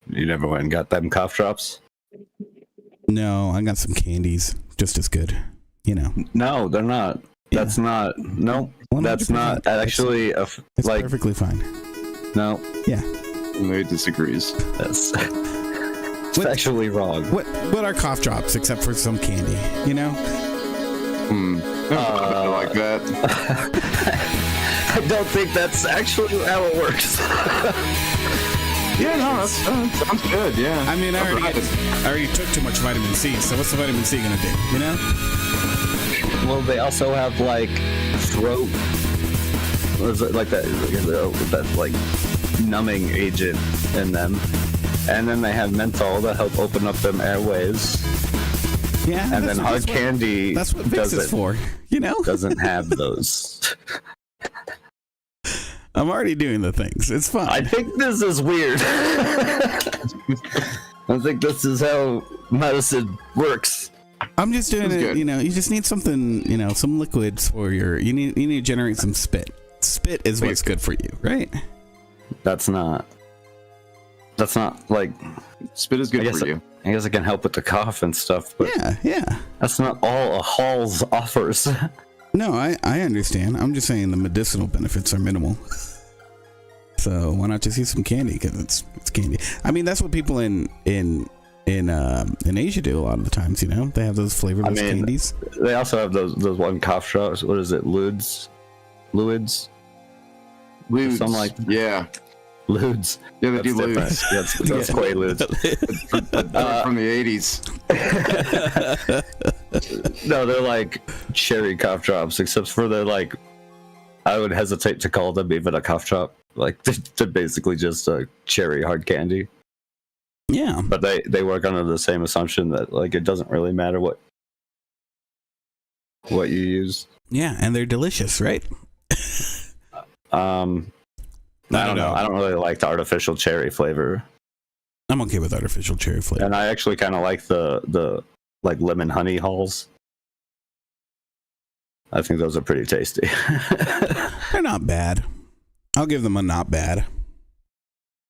You never went and got them cough drops? No, I got some candies, just as good. You know. No, they're not. Yeah. That's not. No, 100%. that's not actually it's like perfectly fine. No. Yeah. Ray disagrees. That's factually wrong. What are cough drops except for some candy? You know. I like that. I don't think that's actually how it works. Yeah, no, that sounds good. Yeah. I mean, I already took too much vitamin C. So what's the vitamin C gonna do? You know. Well, they also have like throat, was it like that like numbing agent in them, and then they have menthol to help open up them airways. Yeah, and then hard candy. That's what Vicks is for. You know, doesn't have those. I'm already doing the things. It's fine. I think this is weird. I think this is how medicine works. I'm just doing it. Good. You know, you just need something. You know, some liquids for your. You need to generate some spit. Spit is what's good for you, right? That's not like spit is good for you. I guess it can help with the cough and stuff. But yeah. That's not all a Halls offers. No, I understand. I'm just saying the medicinal benefits are minimal. So why not just use some candy? Because it's candy. I mean, that's what people in Asia do a lot of the times. You know, they have those flavorless candies. They also have those one cough drops. What is it? Ludes. Something like that. Yeah. Ludes. Yeah, they do Ludes. That's Quaaludes. From the 80s. No, they're like cherry cough drops, except for they're like, I would hesitate to call them even a cough drop. Like, they're basically just a cherry hard candy. Yeah. But they work under the same assumption that, like, it doesn't really matter what you use. Yeah, and they're delicious, right? I don't know. I don't really like the artificial cherry flavor. I'm okay with artificial cherry flavor. And I actually kind of like the like lemon honey Halls. I think those are pretty tasty. They're not bad. I'll give them a not bad.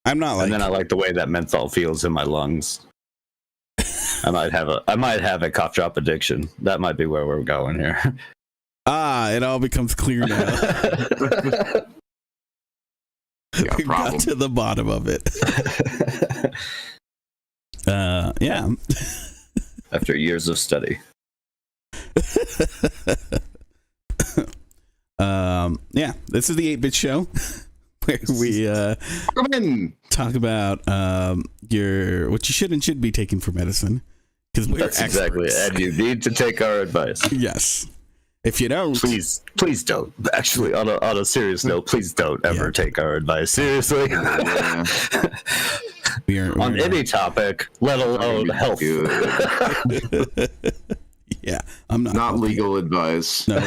I'm not like. And then I like the way that menthol feels in my lungs. I might have a cough drop addiction. That might be where we're going here. It all becomes clear now. We got to the bottom of it. Yeah. After years of study. Yeah, this is the 8-Bit Show, where we talk about what you should and should be taking for medicine, because we're That's experts. exactly it. And you need to take our advice. Yes. If you don't, please don't. Actually, on a serious note, please don't ever take our advice seriously. On any topic, let alone health. Yeah, I'm not legal advice. No.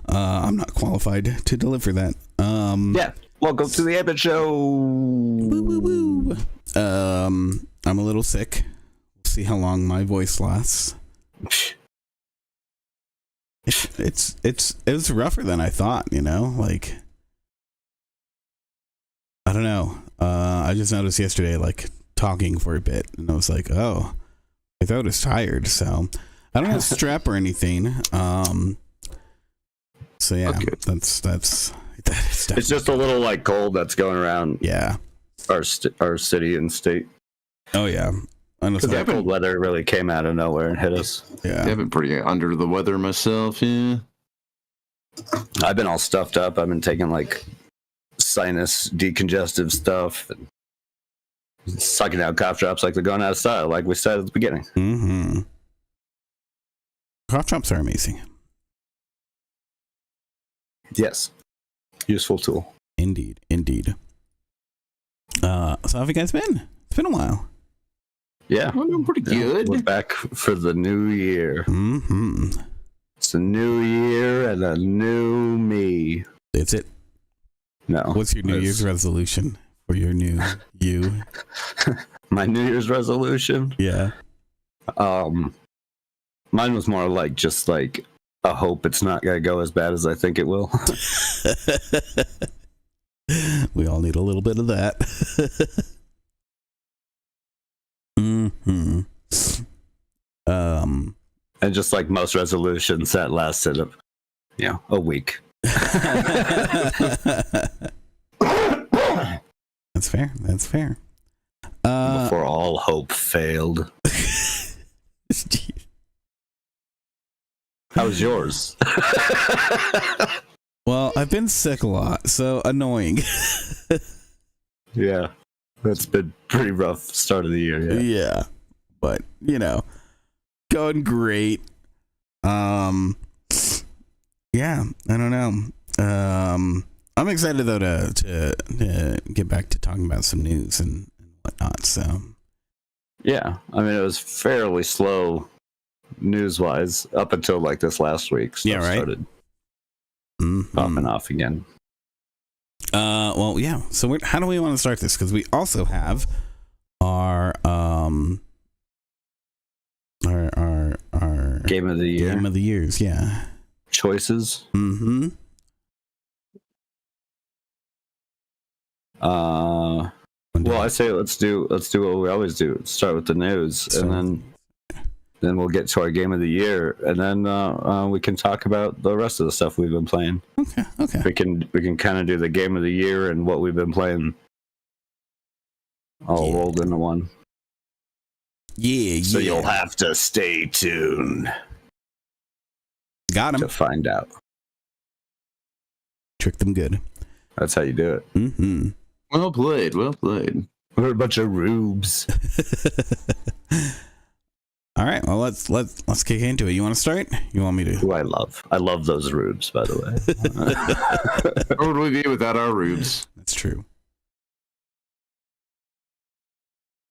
I'm not qualified to deliver that. Yeah. Welcome to the 8-Bit Show. Woo, woo, woo. I'm a little sick. We'll see how long my voice lasts. It was rougher than I thought, you know, like, I don't know. I just noticed yesterday, like, talking for a bit, and I was like, oh, my throat is tired, so I don't have strep or anything. So yeah, okay. That's it's just a little like cold that's going around. Yeah, our city and state. Oh yeah. Because that cold weather really came out of nowhere and hit us. Yeah, I've been pretty under the weather myself. Yeah, I've been all stuffed up. I've been taking like sinus decongestive stuff, and sucking out cough drops like they're going out of style, like we said at the beginning. Mm-hmm. Cough drops are amazing. Yes, useful tool. Indeed. So how have you guys been? It's been a while. Yeah, I'm doing pretty good. We're back for the new year. Mm-hmm. It's a new year and a new me. That's it. No. What's your New Year's resolution for your new you? My New Year's resolution? Yeah. Mine was more like just like a hope it's not gonna go as bad as I think it will. We all need a little bit of that. And just like most resolutions, that lasted, a week. That's fair. That's fair. Before all hope failed. How's yours? Well, I've been sick a lot, so annoying. Yeah, that's been pretty rough start of the year. Yeah, but going great. Yeah, I don't know. I'm excited though to get back to talking about some news and whatnot. So yeah, I mean, it was fairly slow news-wise up until like this last week. Stuff started popping off again. Well, yeah. So how do we want to start this? Because we also have our Game of the year. Game of the years, yeah. Choices. Mm-hmm. Well, I say let's do what we always do. Start with the news, and then we'll get to our game of the year, and then we can talk about the rest of the stuff we've been playing. Okay. We can kind of do the game of the year and what we've been playing all rolled into one. Yeah. So you'll have to stay tuned. Got him. To find out. Trick them good. That's how you do it. Mm-hmm. Well played. Well played. We're a bunch of rubes. All right. Well, let's kick into it. You want to start? You want me to? Who I love those rubes, by the way. Where would we be without our rubes? That's true.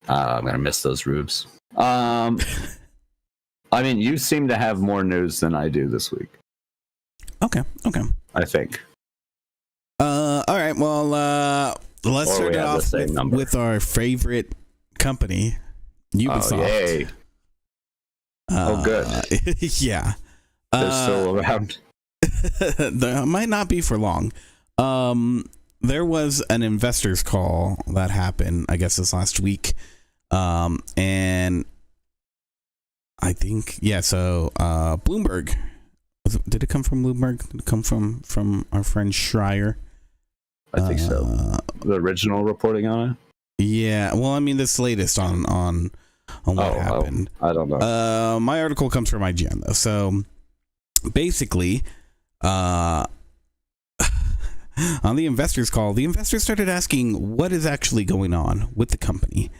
I'm gonna miss those rubes. I mean, you seem to have more news than I do this week. Okay. I think. All right. Well, let's start it off with our favorite company, Ubisoft. Oh, yay. Good. Yeah. They're still around. They might not be for long. There was an investors call that happened, I guess, this last week. And I think, so Bloomberg. Did it come from Bloomberg? Did it come from our friend Schreier? I think so. The original reporting on it? Yeah. Well, I mean, this latest on what happened. I don't know. My article comes from IGN, though. So basically, on the investors call, the investors started asking what is actually going on with the company.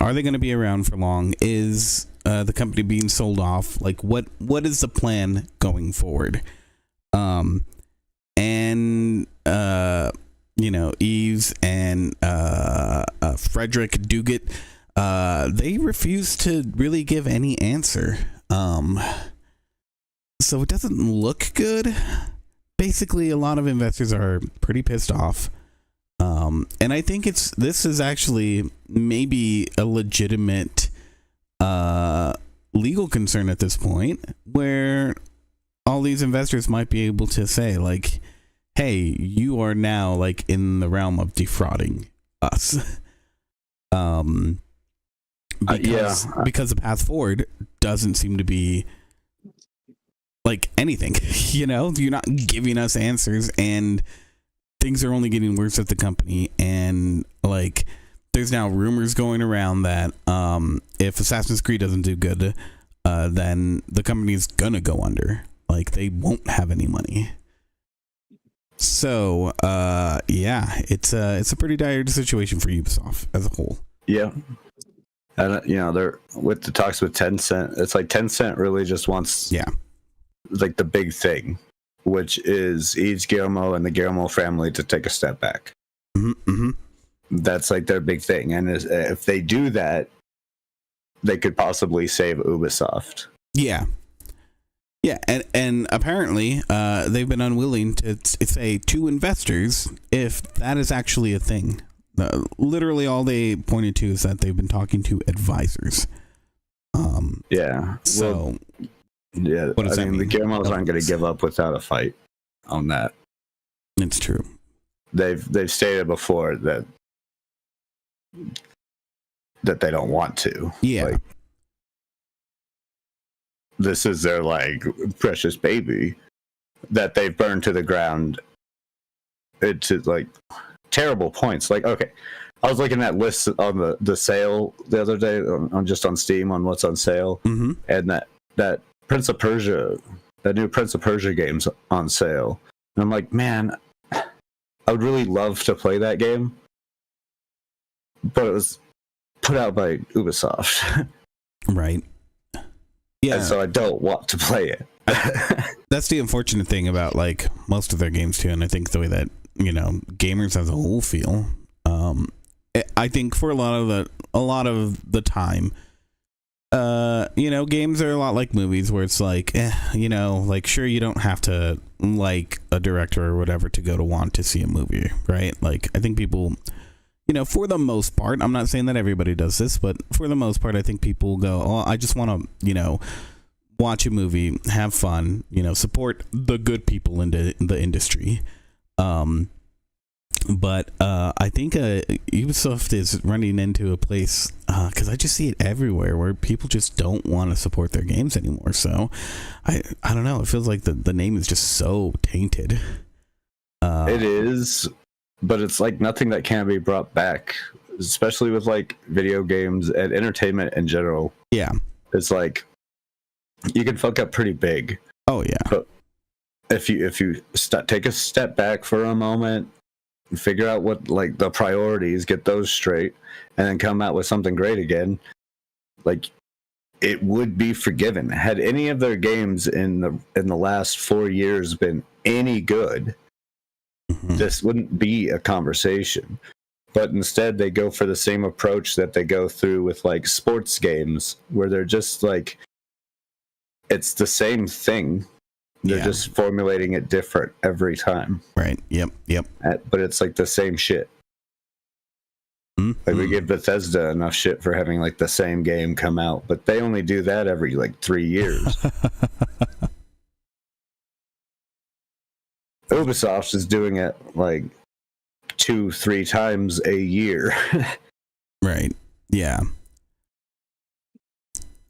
Are they going to be around for long? Is the company being sold off? Like, what is the plan going forward? And Eves and Frederick Duguid, they refuse to really give any answer. So it doesn't look good. Basically, a lot of investors are pretty pissed off. And I think this is actually maybe a legitimate legal concern at this point, where all these investors might be able to say, like, hey, you are now like in the realm of defrauding us. Because the path forward doesn't seem to be like anything. You're not giving us answers, and things are only getting worse at the company. And like, there's now rumors going around that if Assassin's Creed doesn't do good, then the company's gonna go under. Like, they won't have any money. So it's a pretty dire situation for Ubisoft as a whole. Yeah. And they're with the talks with Tencent. It's like Tencent really just wants like the big thing, which is Yves Guillemot and the Guillemot family to take a step back. Mm-hmm. That's like their big thing. And if they do that, they could possibly save Ubisoft. Yeah. Yeah, and apparently they've been unwilling to say to investors if that is actually a thing. Literally all they pointed to is that they've been talking to advisors. Yeah. So, yeah, what does that mean? The Guillemot's aren't going to give up without a fight on that. It's true. they've stated before that they don't want to. Yeah. Like, this is their like precious baby that they've burned to the ground. It's like terrible points. Like, okay, I was looking at lists on the sale the other day on just on Steam on what's on sale, and that Prince of Persia, that new Prince of Persia game's on sale, and I'm like, man, I would really love to play that game, but it was put out by Ubisoft, right? Yeah, and so I don't want to play it. That's the unfortunate thing about like most of their games too, and I think the way that gamers as a whole feel. I think for a lot of the time, games are a lot like movies where it's like, like sure you don't have to like a director or whatever to go to want to see a movie, right? Like I think people, for the most part, I'm not saying that everybody does this, but for the most part, I think people go, oh, I just want to, watch a movie, have fun, support the good people in the industry. But I think Ubisoft is running into a place, because I just see it everywhere, where people just don't want to support their games anymore. So I don't know. It feels like the name is just so tainted. It is, but it's like nothing that can be brought back, especially with like video games and entertainment in general. Yeah. It's like you can fuck up pretty big. Oh, yeah. But if you take a step back for a moment, figure out what like the priorities, get those straight, and then come out with something great again, like it would be forgiven. Had any of their games in the last 4 years been any good, this wouldn't be a conversation. But instead they go for the same approach that they go through with like sports games, where they're just like, it's the same thing. They're just formulating it different every time. Right. Yep. But it's like the same shit. Like we give Bethesda enough shit for having like the same game come out, but they only do that every like 3 years. Ubisoft is doing it like 2-3 times a year. Right. Yeah.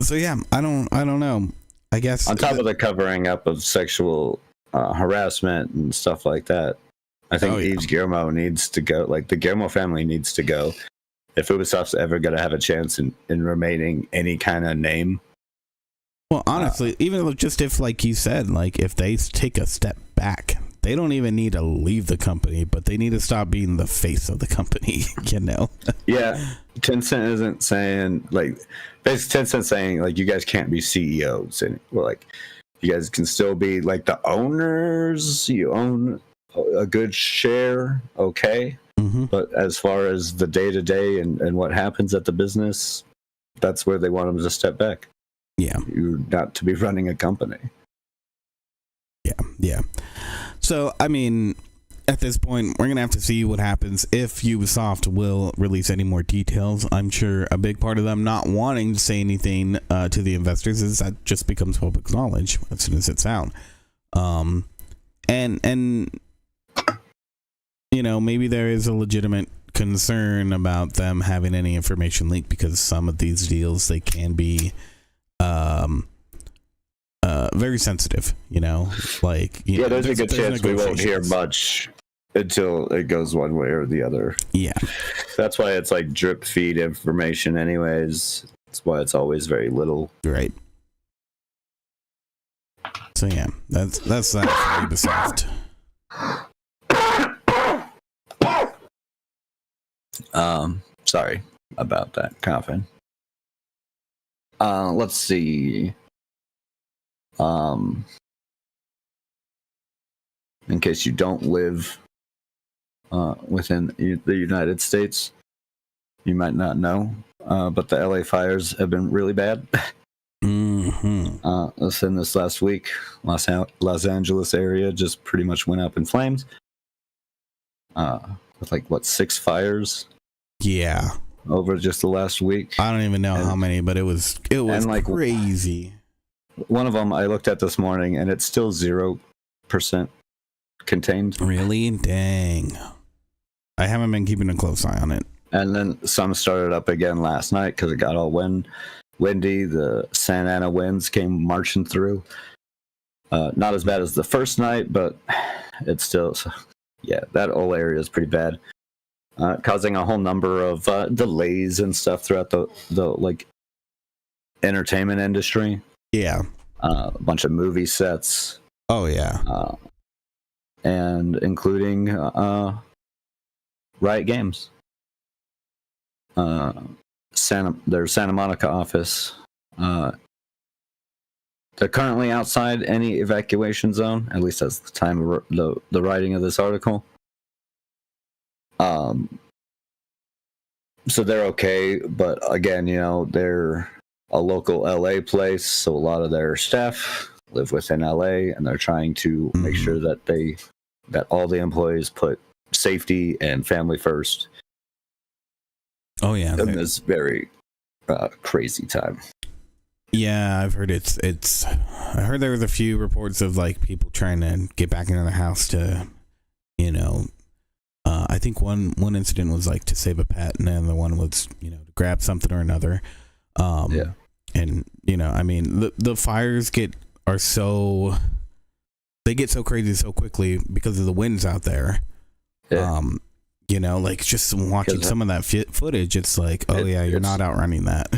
So yeah, I don't know. I guess on top of the covering up of sexual harassment and stuff like that, I think Yves Guillemot needs to go. Like the Guillemot family needs to go. If Ubisoft's ever going to have a chance in remaining any kind of name. Well, honestly, even just if, like you said, like if they take a step back, they don't even need to leave the company, but they need to stop being the face of the company, Yeah. Tencent isn't saying, like, basically Tencent saying, like, you guys can't be CEOs. And we're like, you guys can still be, like, the owners. You own a good share, okay. But as far as the day-to-day and what happens at the business, that's where they want them to step back. Yeah. You're not to be running a company. Yeah. So, I mean, at this point, we're going to have to see what happens if Ubisoft will release any more details. I'm sure a big part of them not wanting to say anything to the investors is that just becomes public knowledge as soon as it's out. And maybe there is a legitimate concern about them having any information leaked, because some of these deals, they can be very sensitive, like there's a good chance we won't hear much until it goes one way or the other. Yeah, that's why it's like drip feed information anyways. That's why it's always very little. Right. So yeah, that's that for Ubisoft. Sorry about that coughing. Let's see. In case you don't live within the United States, you might not know, but the LA fires have been really bad. Within this last week, Los Angeles area just pretty much went up in flames. With like 6 fires? Yeah. Over just the last week. I don't even know how many, but it was like crazy. One of them I looked at this morning, and it's still 0% contained. Really? Dang. I haven't been keeping a close eye on it. And then some started up again last night because it got all windy. The Santa Ana winds came marching through. Not as bad as the first night, but it's still, yeah, that whole area is pretty bad, causing a whole number of delays and stuff throughout the like entertainment industry. Yeah, a bunch of movie sets. Oh yeah, and including Riot Games. Their Santa Monica office. They're currently outside any evacuation zone, at least that's the time of the writing of this article. So they're okay, but again, you know, they're a local LA place, so a lot of their staff live within LA, and they're trying to make sure that all the employees put safety and family first. Oh yeah, in this very crazy time. Yeah, I've heard it's. I heard there was a few reports of like people trying to get back into the house to, you know, I think one incident was like to save a pet, and then the one was, you know, to grab something or another. Yeah, and you know, I mean, the fires get so crazy so quickly because of the winds out there. Yeah. You know, like just watching some of that footage, it's like, oh yeah, you're not outrunning that.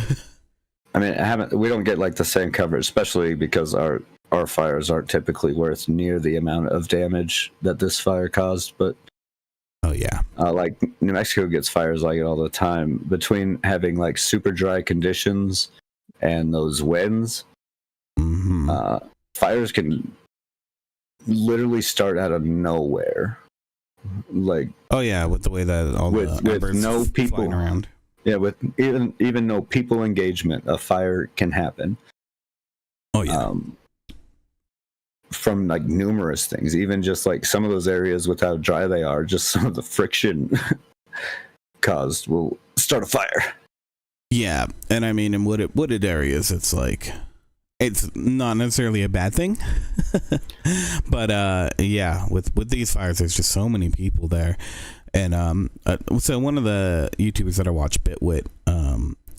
I mean, we don't get like the same coverage, especially because our fires aren't typically worth near the amount of damage that this fire caused. But oh yeah, like New Mexico gets fires like it all the time. Between having like super dry conditions and those winds, fires can literally start out of nowhere. Like, oh yeah, with the way that all with no people flying around. Yeah, with even no people engagement, a fire can happen. Oh yeah. From like numerous things, even just like some of those areas with how dry they are, just some of the friction caused will start a fire. Yeah, and I mean in wooded areas, it's like it's not necessarily a bad thing, but yeah, with these fires, there's just so many people there. And so one of the YouTubers that I watch, Bitwit,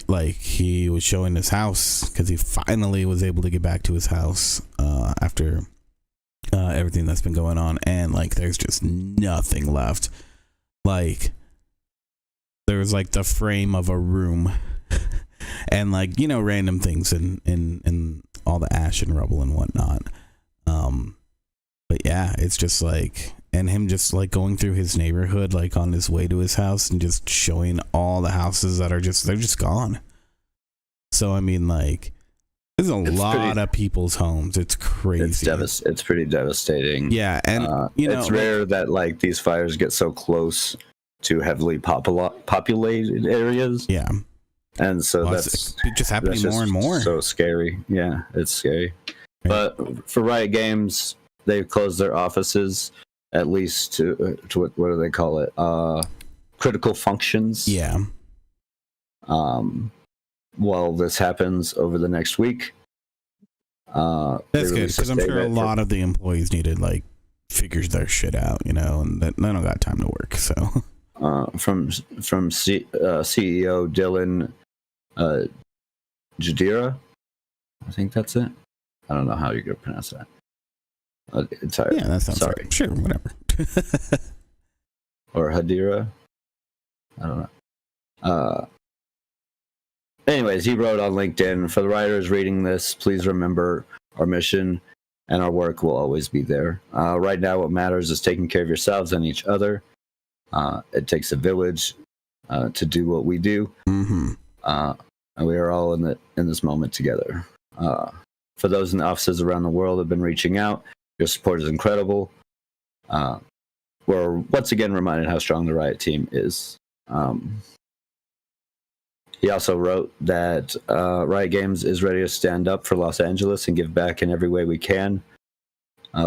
like he was showing his house because he finally was able to get back to his house after everything that's been going on, and like there's just nothing left. Like there was like the frame of a room, and like, you know, random things in all the ash and rubble and whatnot. But yeah, it's just like. And him just like going through his neighborhood, like on his way to his house, and just showing all the houses that are they're just gone. So I mean, like, there's a lot of people's homes. It's crazy. It's pretty devastating. Yeah, and you know, it's rare that like these fires get so close to heavily populated areas. Yeah, and so it's just happening more and more. So scary. Yeah, it's scary. Right. But for Riot Games, they've closed their offices. At least to what do they call it? Critical functions. Yeah. While this happens over the next week. That's good, because I'm sure a lot of the employees needed like figures their shit out, you know, and they don't got time to work. So from CEO Dylan Jadira, I think that's it. I don't know how you're gonna pronounce that. Yeah, that sounds right. Sure, whatever. Or Hadira. I don't know. Anyways, he wrote on LinkedIn, for the writers reading this, please remember our mission and our work will always be there. Right now, what matters is taking care of yourselves and each other. It takes a village to do what we do. And we are all in this moment together. For those in the offices around the world who have been reaching out, your support is incredible. We're once again reminded how strong the Riot team is. He also wrote that Riot Games is ready to stand up for Los Angeles and give back in every way we can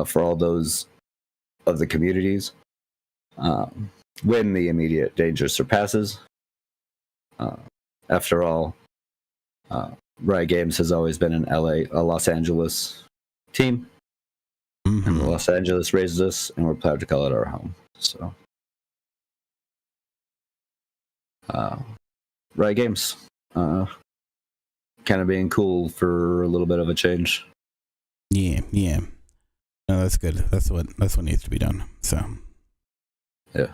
for all those of the communities when the immediate danger surpasses. After all, Riot Games has always been a Los Angeles team. And Los Angeles raised us, and we're proud to call it our home. So Riot Games. Kind of being cool for a little bit of a change. Yeah. No, that's good. That's what needs to be done. So. Yeah.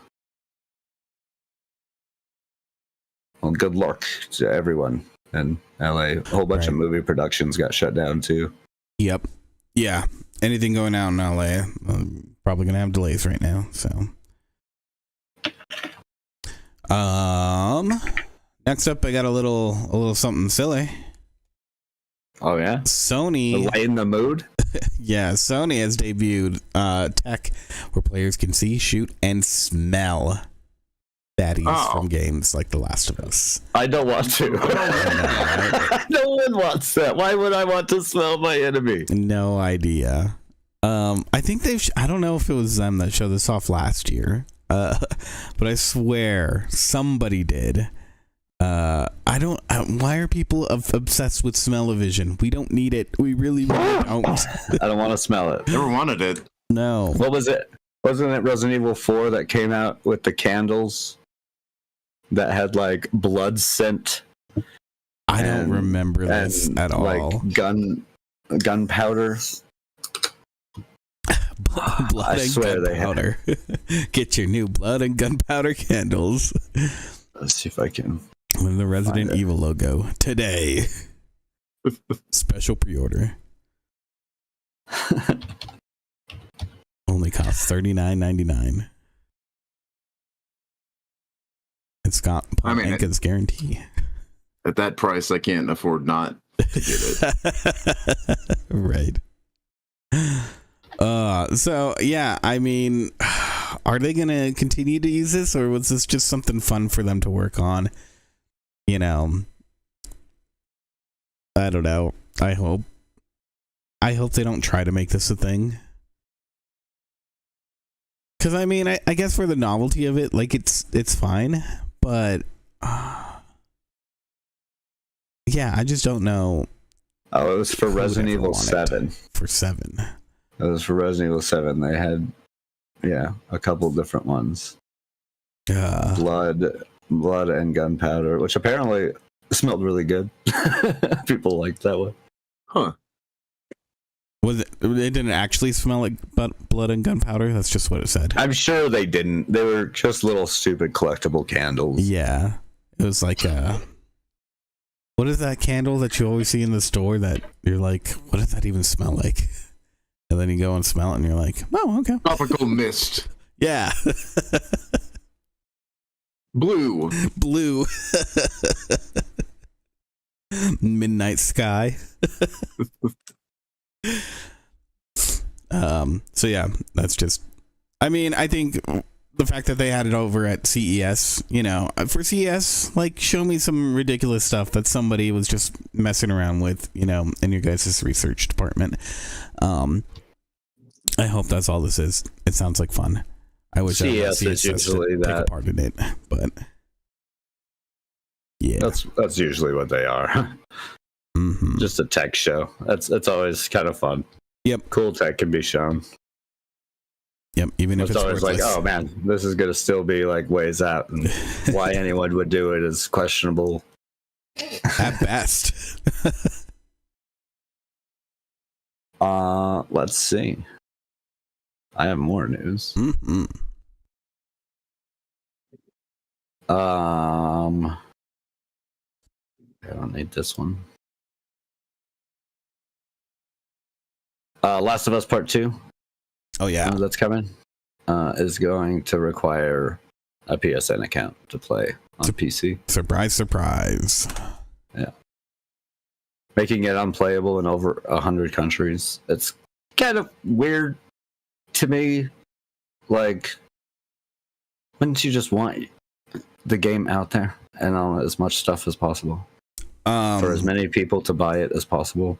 Well, good luck to everyone in LA. A whole bunch of movie productions got shut down too. Yep. Yeah. Anything going out in LA, probably gonna have delays right now. So. Next up, I got a little something silly. Oh yeah. Sony. Lighten the mood. Yeah, Sony has debuted tech where players can see, shoot, and smell baddies from games like The Last of Us. I don't want to. No one wants that. Why would I want to smell my enemy? No idea. I think I don't know if it was them that showed this off last year, but I swear somebody did. Why are people obsessed with smell-o-vision? We don't need it. We really don't. I don't want to smell it. Never wanted it. No. What was it? Wasn't it Resident Evil 4 that came out with the candles that had like blood scent? I don't remember this at all. Like gunpowder. Blood and gunpowder. Get your new blood and gunpowder candles. Let's see if I can. With the Resident Evil logo today. Special pre-order. Only costs $39.99. It's got Paul guarantee. At that price, I can't afford not to get it. Right. So yeah, I mean, are they gonna continue to use this, or was this just something fun for them to work on? You know, I don't know. I hope they don't try to make this a thing. Because I mean, I guess for the novelty of it, like it's fine, but yeah, I just don't know. Oh, it was for Resident Evil 7. For 7. It was for Resident Evil 7. They had, a couple different ones. Blood and gunpowder, which apparently smelled really good. People liked that one. Huh. It didn't actually smell like blood and gunpowder? That's just what it said. I'm sure they didn't. They were just little stupid collectible candles. Yeah. It was like what is that candle that you always see in the store that you're like, what does that even smell like? And then you go and smell it and you're like, oh, okay. Tropical mist. Yeah. Blue. Midnight sky. So yeah, that's just, I mean, I think the fact that they had it over at CES, for CES, like, show me some ridiculous stuff that somebody was just messing around with, in your guys' research department. I hope that's all this is. It sounds like fun. I wish CES is usually take a part in it, but yeah, that's usually what they are. Mm-hmm. Just a tech show. That's always kind of fun. Yep, cool tech can be shown. Yep, even if it's always worthless. Like, oh man, this is gonna still be like ways out, and why anyone would do it is questionable at best. Let's see. I have more news. Mm-hmm. I don't need this one. Last of Us Part 2. Oh yeah, that's coming. Is going to require a PSN account to play on PC. Surprise. Yeah. Making it unplayable in over 100 countries. It's kind of weird to me. Like, wouldn't you just want the game out there and on as much stuff as possible? For as many people to buy it as possible.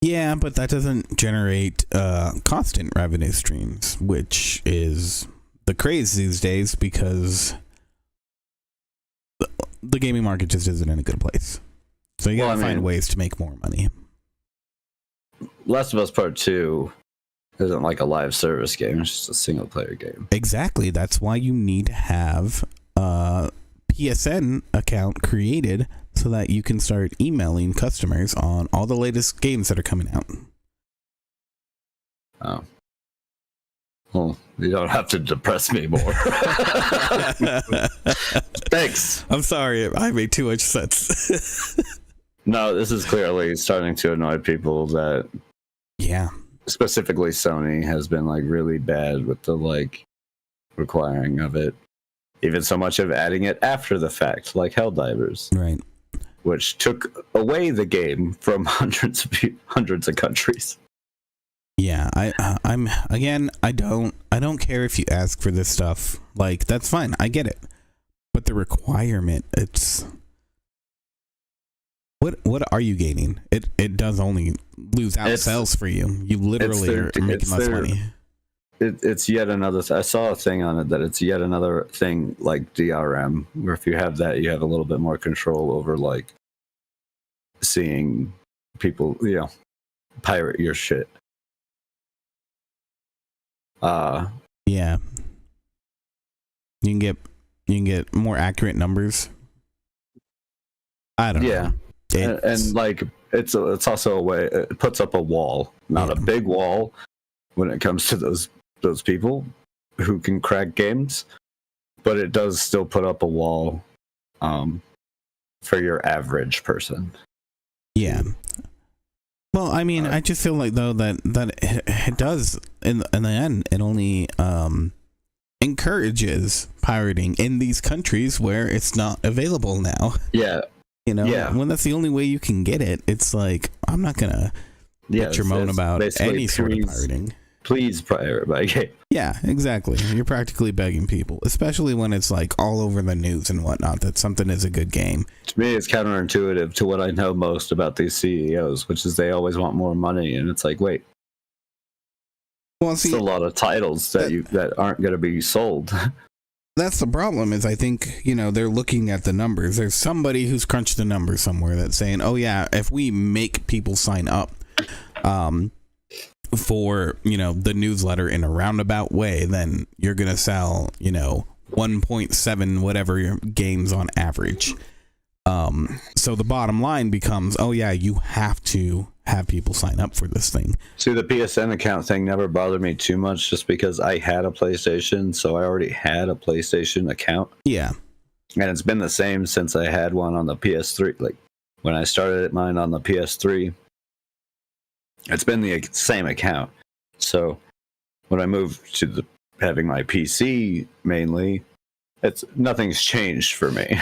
Yeah, but that doesn't generate constant revenue streams, which is the craze these days because the gaming market just isn't in a good place. So you gotta find ways to make more money. Last of Us Part 2 isn't like a live service game, it's just a single player game. Exactly. That's why you need to have PSN account created so that you can start emailing customers on all the latest games that are coming out. Oh. Well, you don't have to depress me more. Thanks. I'm sorry, I made too much sense. No, this is clearly starting to annoy people that, yeah, specifically Sony has been like really bad with the like requiring of it. Even so much of adding it after the fact, like Helldivers, right? Which took away the game from hundreds of countries. Yeah, I'm again. I don't care if you ask for this stuff. Like, that's fine. I get it, but the requirement, it's what are you gaining? It does only lose out sales for you. You literally are making less money. It's yet another. I saw a thing on it that it's yet another thing like DRM, where if you have that, you have a little bit more control over like seeing people, pirate your shit. Yeah, you can get more accurate numbers. I don't know. And like it's also a way, it puts up a wall, not a big wall when it comes to those people who can crack games, but it does still put up a wall for your average person. Yeah. Well, I mean, I just feel like though that it does in the end, it only encourages pirating in these countries where it's not available now. Yeah. When that's the only way you can get it, it's like, I'm not gonna bitch your moan about any sort of pirating. Please pirate my game. Yeah, exactly. You're practically begging people, especially when it's like all over the news and whatnot that something is a good game. To me, it's counterintuitive to what I know most about these CEOs, which is they always want more money, and it's like, wait, well, see, it's a lot of titles that aren't going to be sold. That's the problem. Is I think they're looking at the numbers. There's somebody who's crunched the numbers somewhere that's saying, oh yeah, if we make people sign up, for the newsletter in a roundabout way, then you're gonna sell 1.7 whatever games on average. So the bottom line becomes, oh yeah, you have to have people sign up for this thing. See, the PSN account thing never bothered me too much, just because I had a PlayStation, so I already had a PlayStation account. Yeah, and it's been the same since I had one on the PS3. Like when I started mine on the PS3. It's been the same account. So when I moved to having my PC mainly, nothing's changed for me.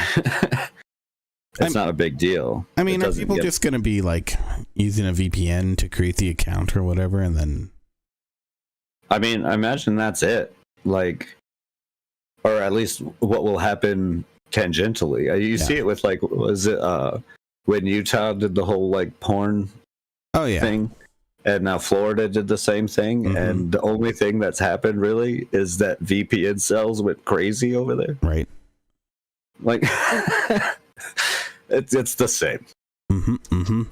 It's not a big deal. I mean, are people just going to be like using a VPN to create the account or whatever, and then? I mean, I imagine that's it. Like, or at least what will happen tangentially. You see it with like, was it when Utah did the whole like porn thing? And now Florida did the same thing, and the only thing that's happened really is that VPN sales went crazy over there. Right. Like, it's the same.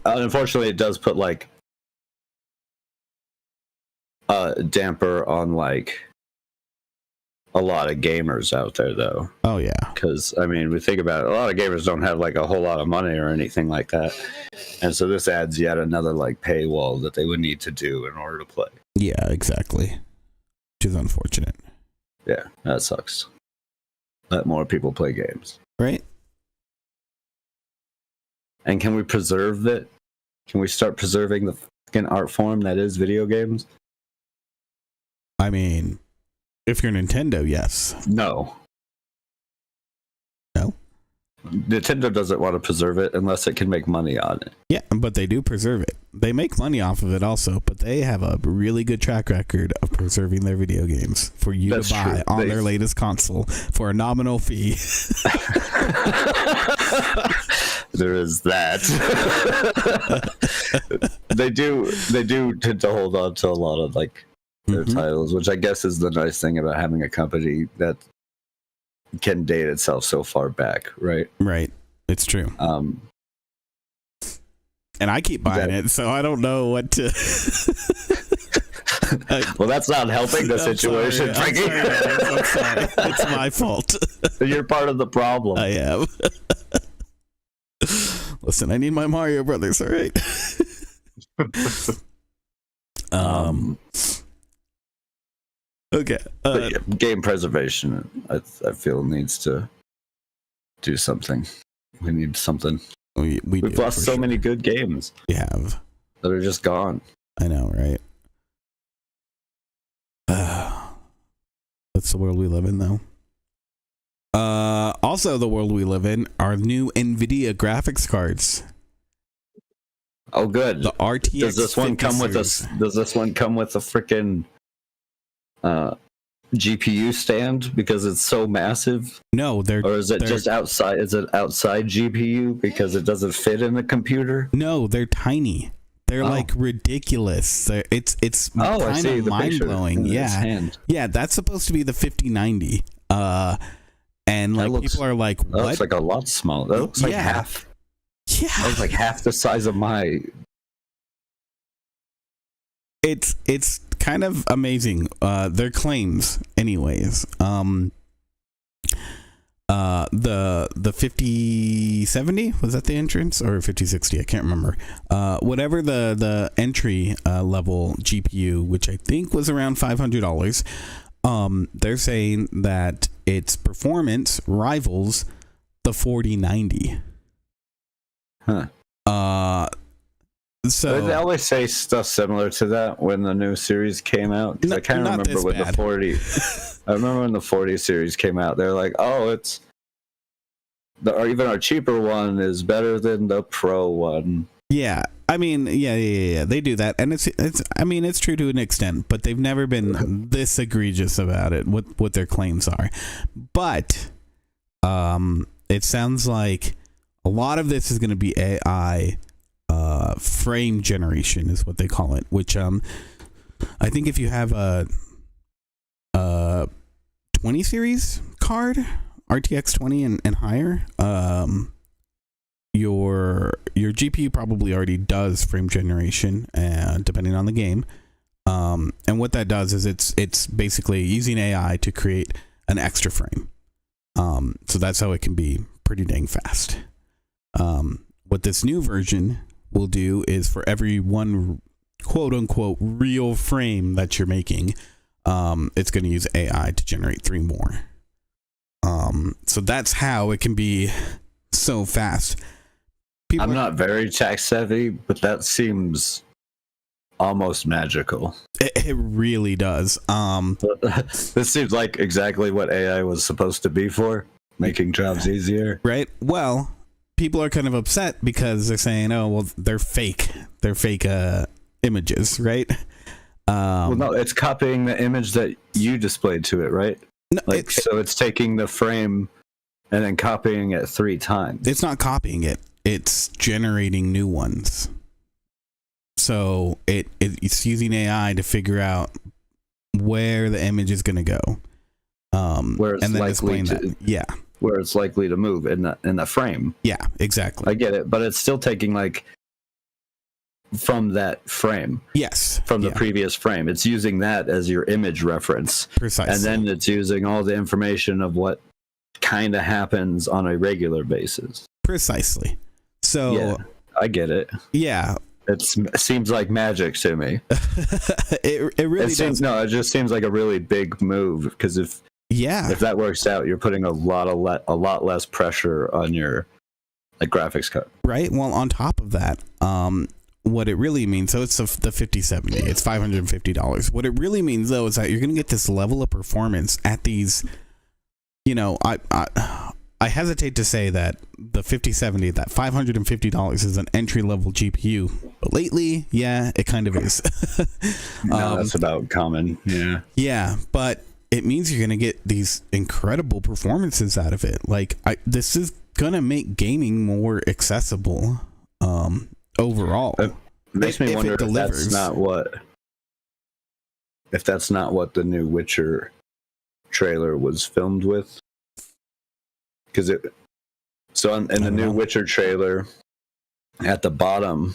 Unfortunately, it does put like a damper on like a lot of gamers out there, though. Oh yeah. Because I mean, we think about it, a lot of gamers don't have like a whole lot of money or anything like that. And so this adds yet another like paywall that they would need to do in order to play. Yeah, exactly. Which is unfortunate. Yeah, that sucks. Let more people play games. Right. And can we preserve it? Can we start preserving the fucking art form that is video games? I mean, if you're Nintendo, yes. No. No? Nintendo doesn't want to preserve it unless it can make money on it. Yeah, but they do preserve it. They make money off of it also, but they have a really good track record of preserving their video games for you to buy on their latest console for a nominal fee. There is that. They do tend to hold on to a lot of like their titles, which I guess is the nice thing about having a company that can date itself so far back, right? Right. It's true. And I keep buying it, so I don't know what to. Well, that's not helping the situation, Frankie. I'm sorry. It's my fault. You're part of the problem. I am. Listen, I need my Mario Brothers, all right? Okay. But yeah, game preservation, I feel, needs to do something. We need something. We've lost so many good games. We have. That are just gone. I know, right? That's the world we live in, though. Also, the world we live in are new Nvidia graphics cards. Oh, good. The RTX. Does this one come with a freaking GPU stand because it's so massive? No, or is it just outside? Is it outside GPU because it doesn't fit in the computer? No, they're tiny. They're like ridiculous. It's kind of mind blowing. Yeah, yeah. That's supposed to be the 5090. And like people are like, what? That looks like a lot smaller. That looks like half. Yeah, that looks like half the size of my. It's kind of amazing. Their claims, anyways. The 5070, was that the entrance, or 5060? I can't remember. Whatever the entry level GPU, which I think was around $500. They're saying that its performance rivals the 4090. So they always say stuff similar to that when the new series came out. I kind of remember when the 40. I remember when the 40 series came out. They're like, "Oh, it's or even our cheaper one is better than the Pro one." Yeah, I mean, yeah. They do that, and it's. I mean, it's true to an extent, but they've never been this egregious about it. What their claims are, but it sounds like a lot of this is going to be AI. Frame generation is what they call it, which I think if you have a 20 series card, RTX 20 and higher, your GPU probably already does frame generation, depending on the game. And what that does is it's basically using AI to create an extra frame. So that's how it can be pretty dang fast. What this new version will do is for every one quote unquote real frame that you're making, it's going to use AI to generate 3 more. So that's how it can be so fast. I'm not very tech savvy, but that seems almost magical. It really does. This seems like exactly what AI was supposed to be for, making jobs easier. Right? Well, people are kind of upset because they're saying, "Oh, well, they're fake. They're fake images, right?" Well, no, it's copying the image that you displayed to it, right? No, so it's taking the frame and then copying it 3 times. It's not copying it. It's generating new ones. So it's using AI to figure out where the image is going to go. Where it's and then likely to, yeah. Where it's likely to move in the frame. Yeah, exactly. I get it, but it's still taking like from that frame. Yes. From the previous frame. It's using that as your image reference. Precisely. And then it's using all the information of what kind of happens on a regular basis. Precisely. So yeah, I get it. Yeah. It seems like magic to me. it really does. No, it just seems like a really big move, because if that works out, you're putting a lot less pressure on your graphics card. Right. Well, on top of that, what it really means, so it's the 5070, it's $550. What it really means, though, is that you're going to get this level of performance at these, I hesitate to say that the 5070, that $550 is an entry-level GPU, but lately, yeah, it kind of is. No, that's about common. Yeah. Yeah, but it means you're going to get these incredible performances out of it. This is going to make gaming more accessible overall. It makes me wonder if that's not what the new Witcher trailer was filmed with. Because in the new Witcher trailer, at the bottom,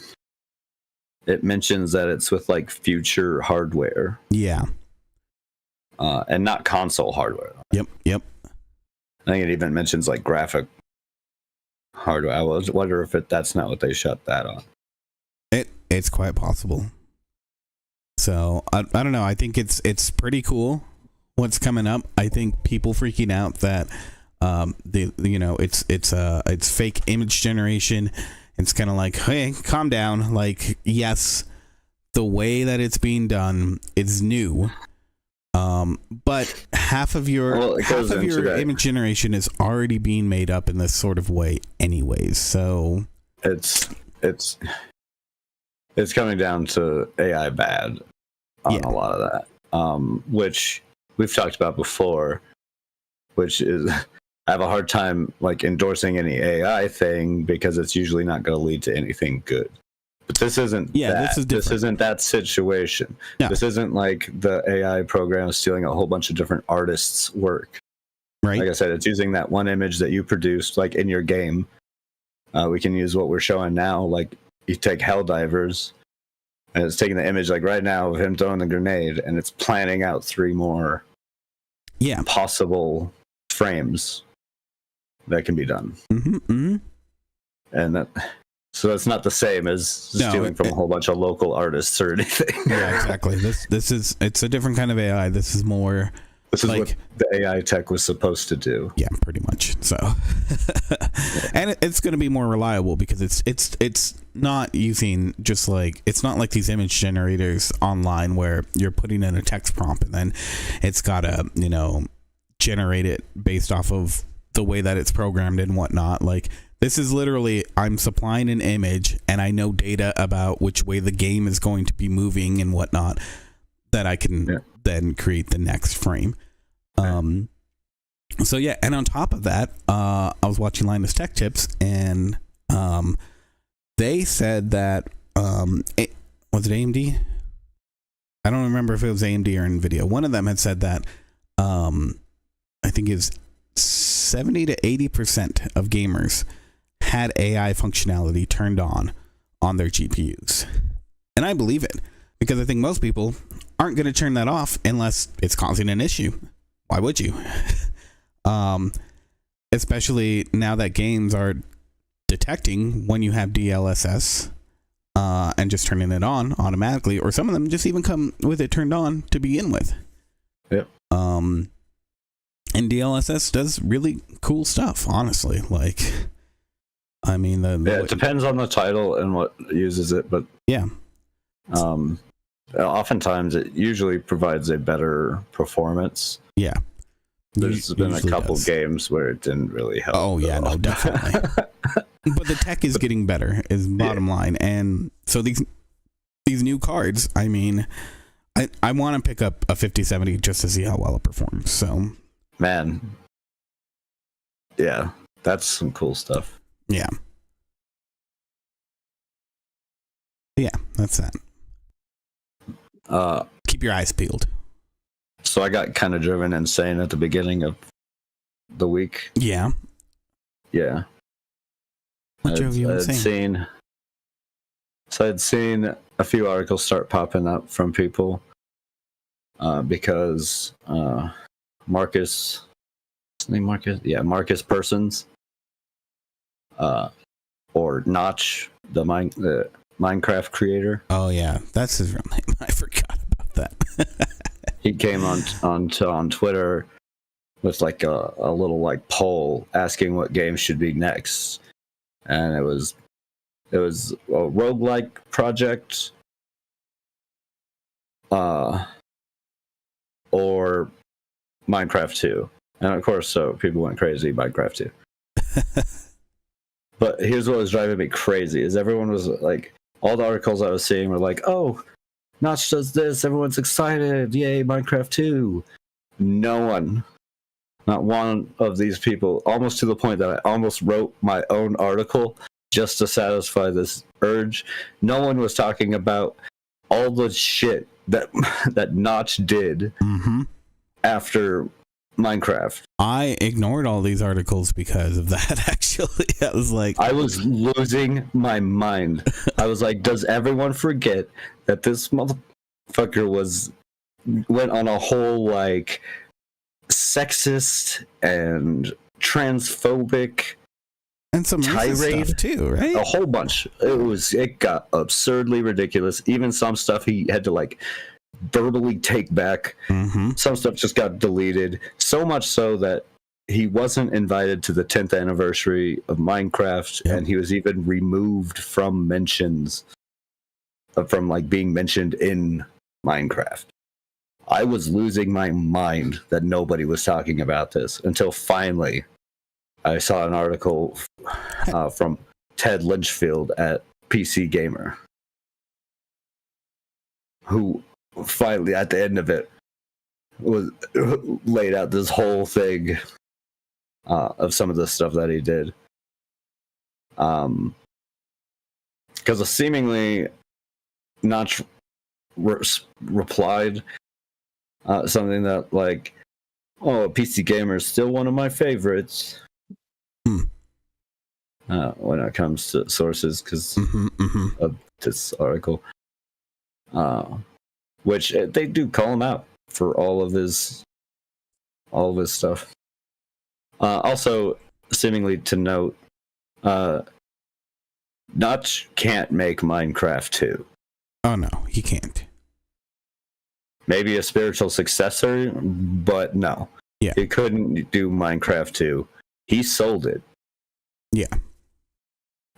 it mentions that it's with like future hardware. Yeah. And not console hardware. Yep. I think it even mentions like graphic hardware. I wonder if that's not what they shut that on. It's quite possible. So I don't know. I think it's pretty cool what's coming up. I think people freaking out that it's fake image generation. It's kind of like, hey, calm down. Like, yes, the way that it's being done is new. But half of your image generation is already being made up in this sort of way anyways. So it's coming down to AI bad on a lot of that. Which we've talked about before, which is I have a hard time like endorsing any AI thing because it's usually not going to lead to anything good. But this isn't this isn't that situation. No. This isn't like the AI program stealing a whole bunch of different artists' work. Right. Like I said, it's using that one image that you produced, like in your game. We can use what we're showing now. Like you take Helldivers, and it's taking the image like right now of him throwing the grenade, and it's planning out 3 more possible frames that can be done. And so it's not the same as stealing from a whole bunch of local artists or anything. Yeah, exactly. It's a different kind of AI. This is more. This is like, what the AI tech was supposed to do. Yeah, pretty much. So, and it's going to be more reliable because it's not using just like, it's not like these image generators online where you're putting in a text prompt and then it's got to generate it based off of the way that it's programmed and whatnot. Like, this is literally, I'm supplying an image and I know data about which way the game is going to be moving and whatnot that I can then create the next frame. So yeah, and on top of that, I was watching Linus Tech Tips and they said that was it AMD? I don't remember if it was AMD or Nvidia. One of them had said that I think it's 70 to 80% of gamers had AI functionality turned on their GPUs. And I believe it because I think most people aren't going to turn that off unless it's causing an issue. Why would you? Especially now that games are detecting when you have DLSS and just turning it on automatically, or some of them just even come with it turned on to begin with. Yep. And DLSS does really cool stuff, honestly. Like, I mean, it depends on the title and what uses it, but yeah. Oftentimes it usually provides a better performance. Yeah. There's been a couple games where it didn't really help. Oh yeah, no, definitely. But the tech is getting better, is bottom line. And so these new cards, I mean, I want to pick up a 5070 just to see how well it performs. So, man, yeah, that's some cool stuff. Yeah. Yeah, that's that. Keep your eyes peeled. So I got kind of driven insane at the beginning of the week. Yeah. Yeah. What drove you insane? I'd seen a few articles start popping up from people because Marcus Persons or Notch, the Minecraft creator. Oh yeah, that's his real name. I forgot about that. He came on Twitter with like a little like poll asking what games should be next, and it was a roguelike project, or Minecraft 2, and of course, so people went crazy. Minecraft 2. But here's what was driving me crazy: is everyone was like, all the articles I was seeing were like, oh, Notch does this, everyone's excited, yay, Minecraft 2. No one, not one of these people, almost to the point that I almost wrote my own article just to satisfy this urge. No one was talking about all the shit that Notch did after Minecraft. I ignored all these articles because of that. Actually, I was like, I was losing my mind. I was like, does everyone forget that this motherfucker went on a whole like sexist and transphobic and some tirade stuff too, right? A whole bunch. It got absurdly ridiculous. Even some stuff he had to like verbally take back. Mm-hmm. Some stuff just got deleted. So much so that he wasn't invited to the 10th anniversary of Minecraft, and he was even removed from mentions from like being mentioned in Minecraft. I was losing my mind that nobody was talking about this until finally I saw an article from Ted Lynchfield at PC Gamer, who finally, at the end of it, was laid out this whole thing of some of the stuff that he did. Because seemingly Notch replied something that like, "Oh, PC Gamer is still one of my favorites." When it comes to sources, because of this article, which they do call him out for all of his stuff. Also, seemingly to note, Notch can't make Minecraft 2. Oh no, he can't. Maybe a spiritual successor, but no. Yeah, he couldn't do Minecraft 2. He sold it. Yeah.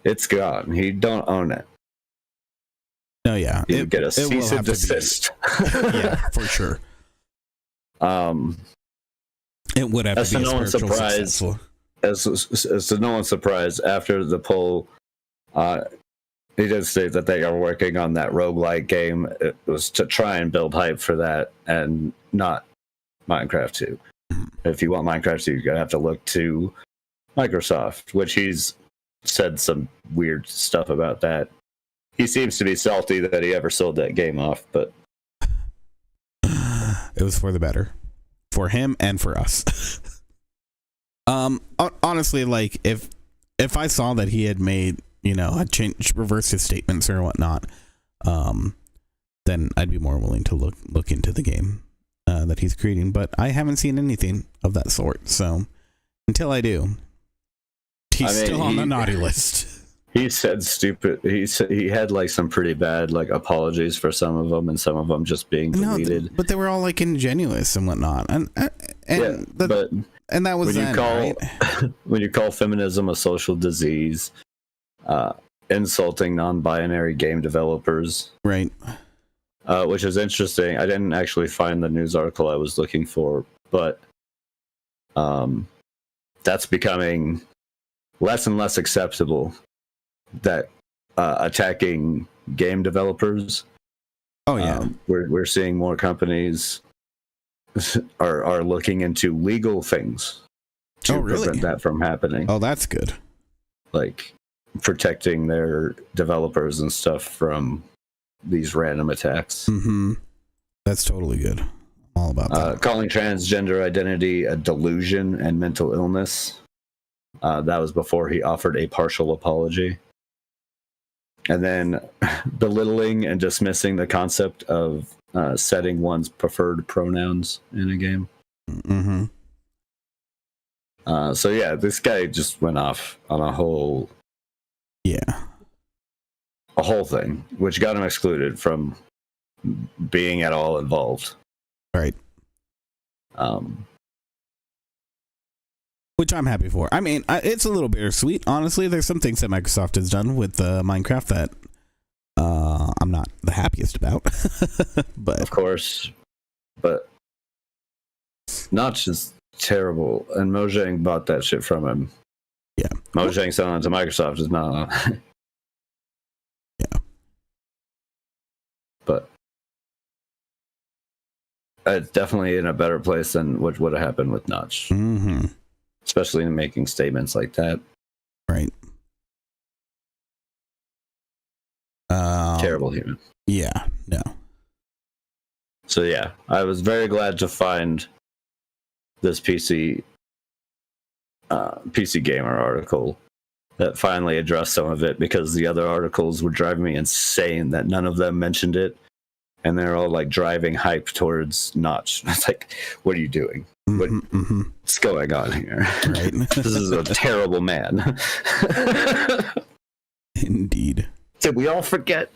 It's gone. He don't own it. No, yeah. You get a cease and desist. Yeah, for sure. It would have to be no one's surprised. As to no one's surprise, after the poll, he did state that they are working on that roguelike game. It was to try and build hype for that, and not Minecraft 2. If you want Minecraft 2, you're gonna have to look to Microsoft, which he's said some weird stuff about that. He seems to be salty that he ever sold that game off, but it was for the better, for him and for us. Honestly, like if I saw that he had made, had reversed his statements or whatnot, then I'd be more willing to look into the game that he's creating. But I haven't seen anything of that sort, so until I do, he's still on the naughty list. He said stupid. He had like some pretty bad like apologies for some of them, and some of them just being deleted. No, but they were all like ingenuous and whatnot, and that was when then, you call right? when you call feminism a social disease, insulting non-binary game developers, right? Which is interesting. I didn't actually find the news article I was looking for, but that's becoming less and less acceptable. That attacking game developers. Oh yeah, we're seeing more companies are looking into legal things to prevent that from happening. Oh, that's good. Like protecting their developers and stuff from these random attacks. Mm-hmm. That's totally good. I'm all about that. Calling transgender identity a delusion and mental illness. That was before he offered a partial apology. And then belittling and dismissing the concept of setting one's preferred pronouns in a game. Mm-hmm. So yeah, this guy just went off on a whole thing, which got him excluded from being at all involved. Right. Which I'm happy for. I mean, it's a little bittersweet. Honestly, there's some things that Microsoft has done with Minecraft that I'm not the happiest about. But of course, but Notch is terrible, and Mojang bought that shit from him. Yeah, Mojang selling it to Microsoft is not. Yeah, but it's definitely in a better place than what would have happened with Notch. Mm-hmm. Especially in making statements like that. Right. Terrible human. Yeah, no. So yeah, I was very glad to find this PC Gamer article that finally addressed some of it, because the other articles were driving me insane that none of them mentioned it, and they're all like driving hype towards Notch. It's like, what are you doing? What's going on here? Right. This is a terrible man. Indeed. Did we all forget?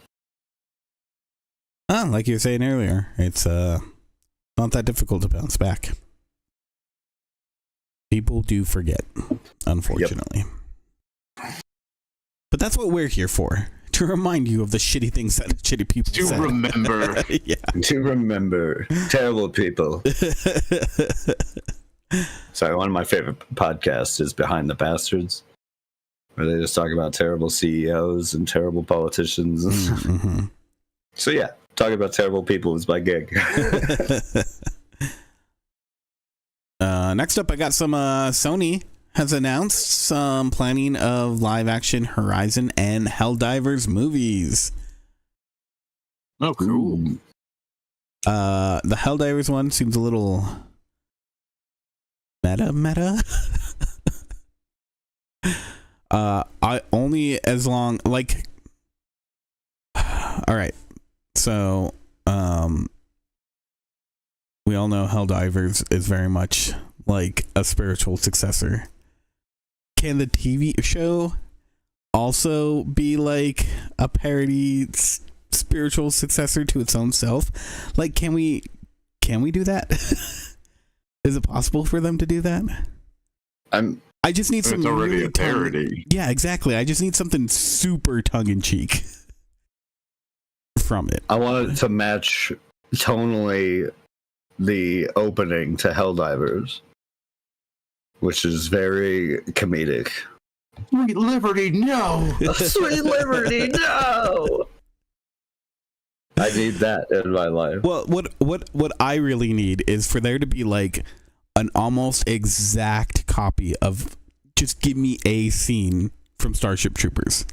Like you were saying earlier, it's not that difficult to bounce back. People do forget, unfortunately. Yep. But that's what we're here for, to remind you of the shitty things that shitty people said. Remember. Yeah. To remember. Terrible people. Sorry, one of my favorite podcasts is Behind the Bastards, where they just talk about terrible CEOs and terrible politicians. Mm-hmm. So yeah, talking about terrible people is my gig. Next up, I got some Sony has announced some planning of live action Horizon and Helldivers movies. Oh, cool. The Helldivers one seems a little meta. I only as long like. All right, so we all know Helldivers is very much like a spiritual successor. Can the TV show also be like a parody spiritual successor to its own self? Like, can we do that? Is it possible for them to do that? I just need some. It's already a parody. Yeah, exactly. I just need something super tongue in cheek from it. I want it to match tonally the opening to Helldivers, which is very comedic. Sweet Liberty, no! Sweet Liberty, no! I need that in my life. Well, what I really need is for there to be like an almost exact copy of, just give me a scene from Starship Troopers.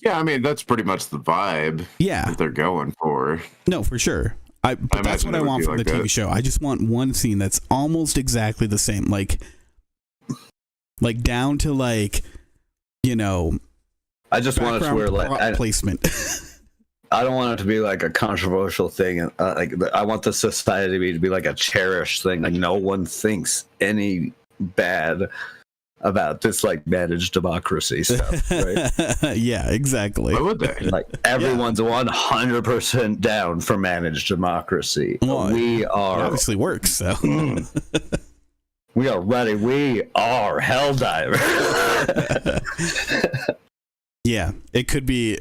Yeah, I mean, that's pretty much the vibe that they're going for. No, for sure. But that's what I want from the TV show. I just want one scene that's almost exactly the same. Like down to like, you know, I just want it to where like placement. I don't want it to be like a controversial thing. And I want the society to be like a cherished thing. Like no one thinks any bad about this like managed democracy stuff, right? Yeah, exactly. Why would they? Like everyone's 100% down for managed democracy. Well, we it are obviously works. So we are ready. We are Helldiver. Yeah, it could be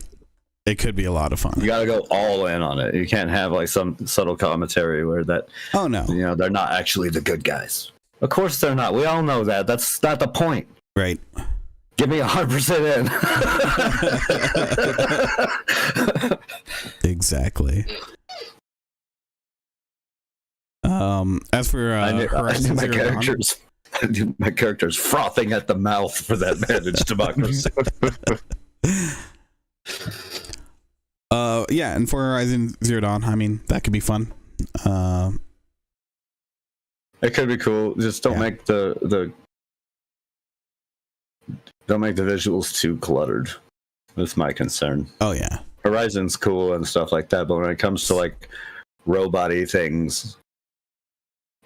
a lot of fun. You got to go all in on it. You can't have like some subtle commentary where that. Oh no, you know they're not actually the good guys. Of course they're not. We all know that. That's not the point. Right. Give me 100% in. Exactly. As for I knew my characters frothing at the mouth for that managed democracy. Yeah, and for Horizon Zero Dawn, I mean that could be fun. It could be cool. Just don't make the visuals too cluttered. That's my concern. Oh yeah, Horizon's cool and stuff like that, but when it comes to like robot-y things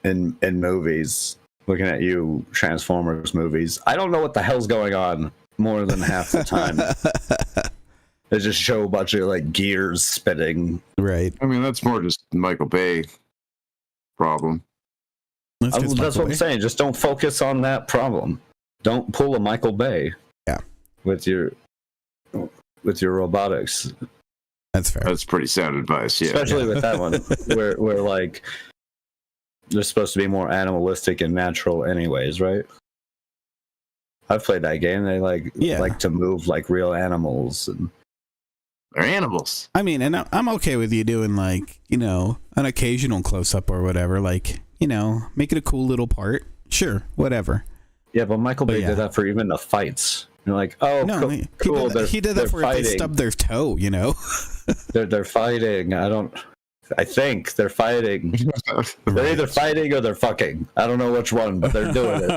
in movies, looking at you Transformers movies, I don't know what the hell's going on more than half the time. They just show a bunch of like gears spinning. Right. I mean, that's more just Michael Bay problem. That's what I'm saying. Just don't focus on that problem. Don't pull a Michael Bay. Yeah. With your robotics. That's fair. That's pretty sound advice. Yeah. Especially with that one, where like they're supposed to be more animalistic and natural, anyways, right? I've played that game. They like to move like real animals and. They're animals. I mean, and I'm okay with you doing like, you know, an occasional close up or whatever, like, you know, make it a cool little part. Sure, whatever. Yeah, but Michael Bay did that for even the fights. You're like, oh, no, cool. He did that for if they stubbed their toe, you know. they're fighting. I don't. I think they're fighting. They're either fighting or they're fucking. I don't know which one, but they're doing it.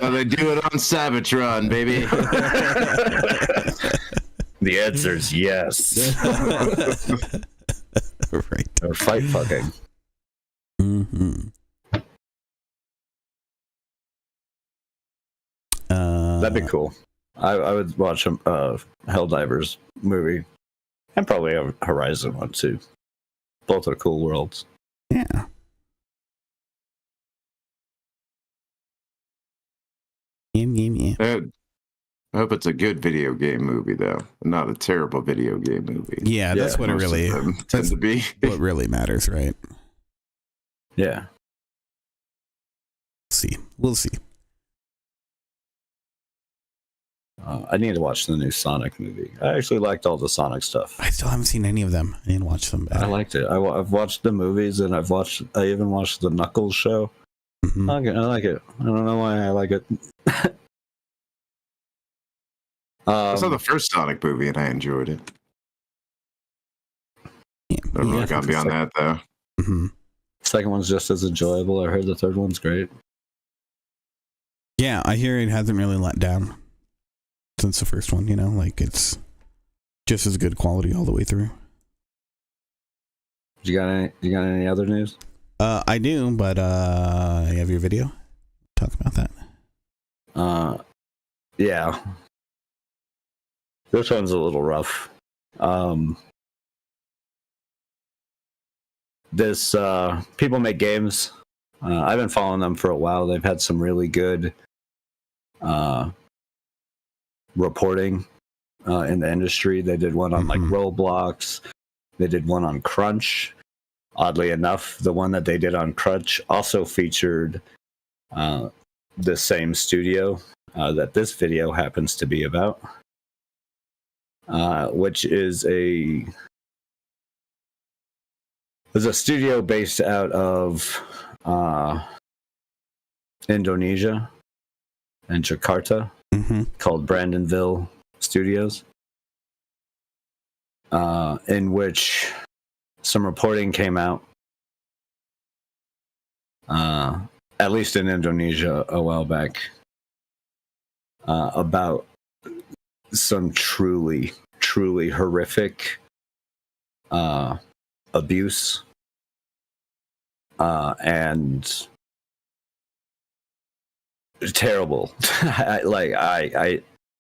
Well, they do it on Sabatron, baby. The answer is yes. Right. Or fight fucking. Mm-hmm. That'd be cool. I would watch a Helldivers movie. And probably a Horizon one too. Both are cool worlds. Yeah. Yeah. I hope it's a good video game movie, though, not a terrible video game movie. Yeah, that's what it really tend to be. What really matters, right? Yeah. We'll see. I need to watch the new Sonic movie. I actually liked all the Sonic stuff. I still haven't seen any of them. I didn't watch them. I liked it. I've watched the movies, and I even watched the Knuckles show. Mm-hmm. I like it. I don't know why I like it. I saw the first Sonic movie, and I enjoyed it. Yeah. Never really gone beyond that, though. Mm-hmm. Second one's just as enjoyable. I heard the third one's great. Yeah, I hear it hasn't really let down since the first one, like it's just as good quality all the way through. You got any other news? I do, but you have your video? Talk about that. Yeah. This one's a little rough. This People Make Games. I've been following them for a while. They've had some really good reporting in the industry. They did one on like Roblox. They did one on Crunch. Oddly enough, the one that they did on Crunch also featured the same studio that this video happens to be about, which is a studio based out of Indonesia and Jakarta, called Brandonville Studios, in which some reporting came out, at least in Indonesia a while back, about some truly horrific abuse and terrible.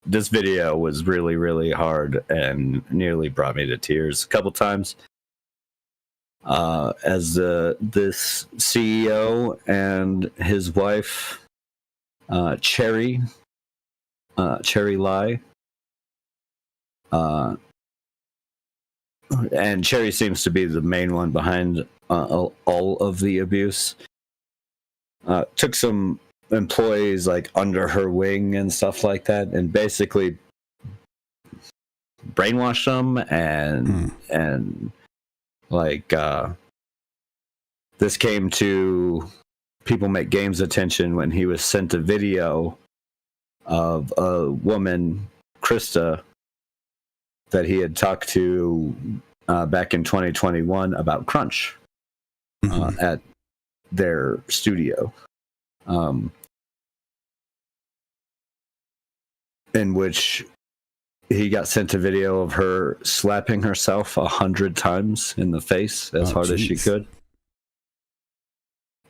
This video was really hard and nearly brought me to tears a couple times. As this CEO and his wife, Cherry Lai, and Cherry seems to be the main one behind all of the abuse, took some employees like under her wing and stuff like that, and basically brainwashed them and like this came to People Make Games attention when he was sent a video of a woman, Krista, that he had talked to back in 2021 about Crunch at their studio, in which he got sent a video of her slapping herself 100 times in the face as hard as she could.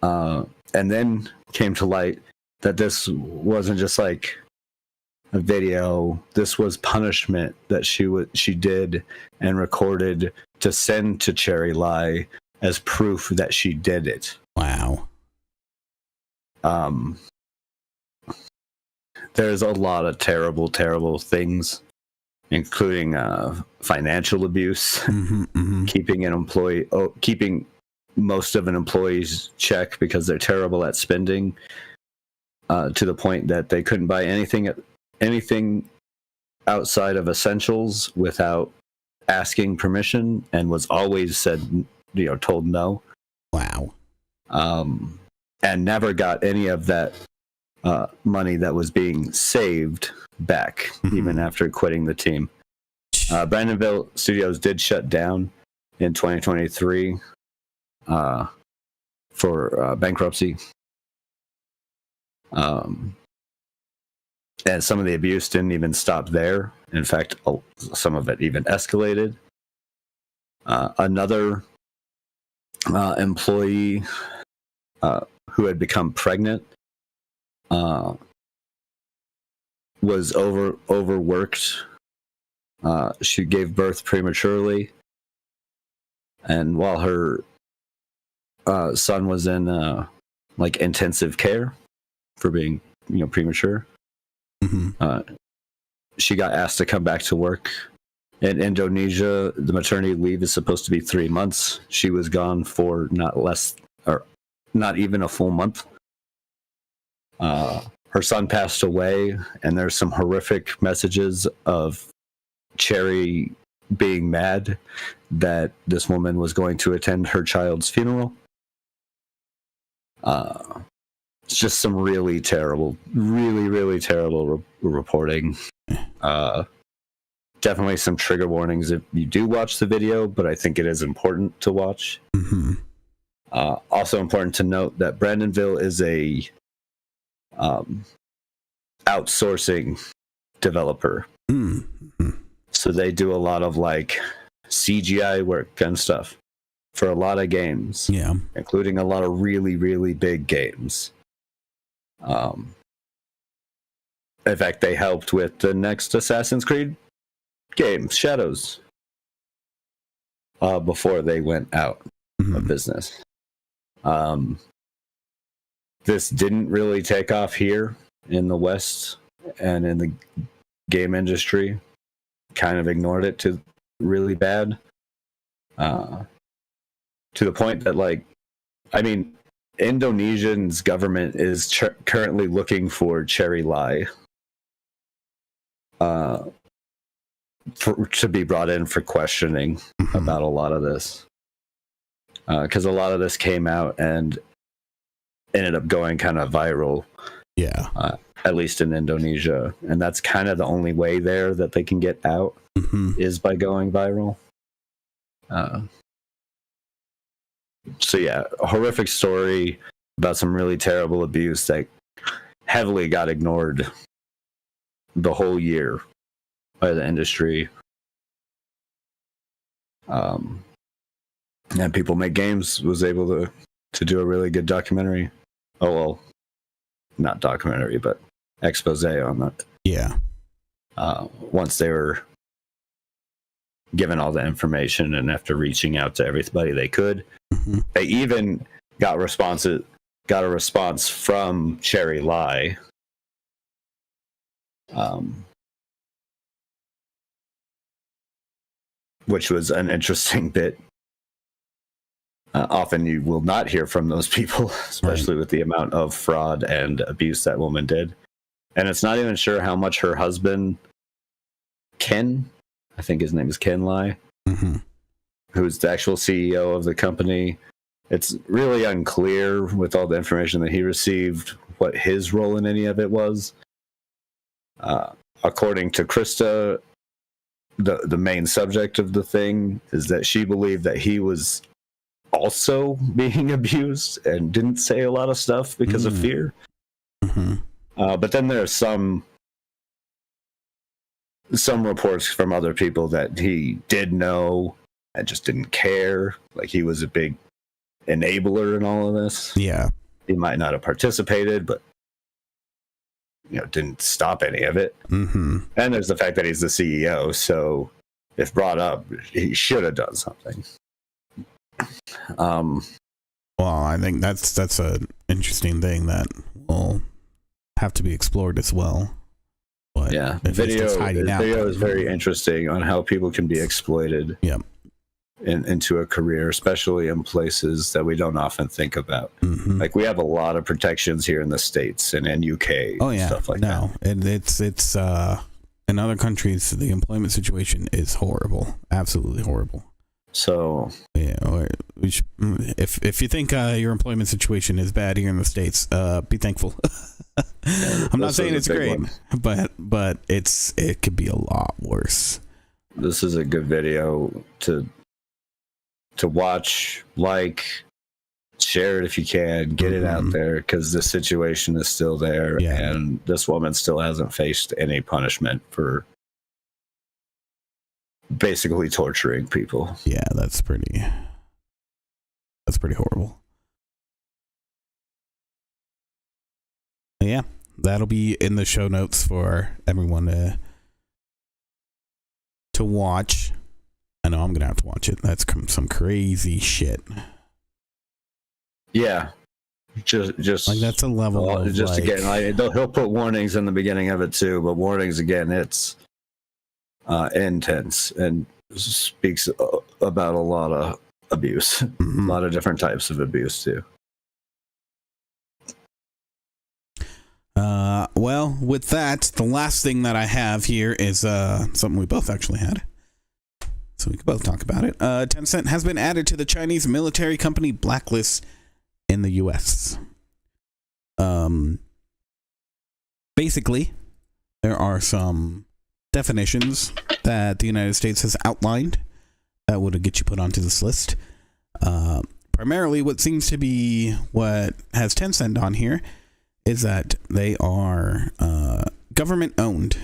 And then came to light that this wasn't just like a video. This was punishment that she did and recorded to send to Cherry Lai as proof that she did it. Wow. There's a lot of terrible things, including financial abuse, keeping most of an employee's check because they're terrible at spending, to the point that they couldn't buy anything outside of essentials without asking permission, and was always told no. Wow. And never got any of that money that was being saved back, even after quitting the team. Brandonville Studios did shut down in 2023 for bankruptcy. And some of the abuse didn't even stop there. In fact, some of it even escalated. Another employee who had become pregnant was overworked. She gave birth prematurely, and while her son was in like intensive care for being premature, she got asked to come back to work. In Indonesia, the maternity leave is supposed to be 3 months. She was gone for not even a full month. Her son passed away, and there's some horrific messages of Cherry being mad that this woman was going to attend her child's funeral. It's just some really terrible, really terrible reporting. Definitely some trigger warnings if you do watch the video, but I think it is important to watch. Also important to note that Brandonville is a outsourcing developer. So they do a lot of like CGI work and stuff for a lot of games, including a lot of really big games. In fact, they helped with the next Assassin's Creed game, Shadows, before they went out of business. This didn't really take off here in the West and in the game industry. Kind of ignored it to really bad, to the point that, like, I mean, Indonesian's government is currently looking for Cherry Lai to be brought in for questioning about a lot of this, because a lot of this came out and ended up going kind of viral. At least in Indonesia, and that's kind of the only way there that they can get out is by going viral. So yeah, a horrific story about some really terrible abuse that heavily got ignored the whole year by the industry. And People Make Games was able to do a really good documentary. Oh, well, not documentary, but expose on that. Once they were given all the information and after reaching out to everybody they could, they even got a response from Cherry Lai, which was an interesting bit. Often you will not hear from those people, especially with the amount of fraud and abuse that woman did. And it's not even sure how much her husband, Ken, I think his name is Ken Lai, who's the actual CEO of the company. It's really unclear with all the information that he received what his role in any of it was. According to Krista, the main subject of the thing is that she believed that he was also being abused and didn't say a lot of stuff because of fear. But then there are some reports from other people that he did know and just didn't care. Like, he was a big enabler in all of this. He might not have participated, but didn't stop any of it. And there's the fact that he's the CEO, so if brought up, he should have done something. Well, I think that's an interesting thing that will have to be explored as well. But yeah, video is very interesting on how people can be exploited into a career, especially in places that we don't often think about. Like, we have a lot of protections here in the States and in UK. Stuff like that. And it's in other countries the employment situation is horrible, absolutely horrible. So if you think your employment situation is bad here in the States, be thankful. I'm not saying it's great, but it could be a lot worse. This is a good video to to watch, like, share it if you can, get it out there, because the situation is still there, and this woman still hasn't faced any punishment for basically torturing people. Yeah, that's pretty horrible. Yeah, that'll be in the show notes for everyone to watch. I know I'm gonna have to watch it. That's some crazy shit. Yeah, just like that's a level of just like, again, he'll put warnings in the beginning of it too, but warnings again, it's intense and speaks about a lot of abuse, a lot of different types of abuse too. Well, with that, the last thing that I have here is something we both actually had, so we can both talk about it. Tencent has been added to the Chinese military company blacklist in the US. Basically, there are some definitions that the United States has outlined that would get you put onto this list. Primarily, what seems to be what has Tencent on here is that they are government owned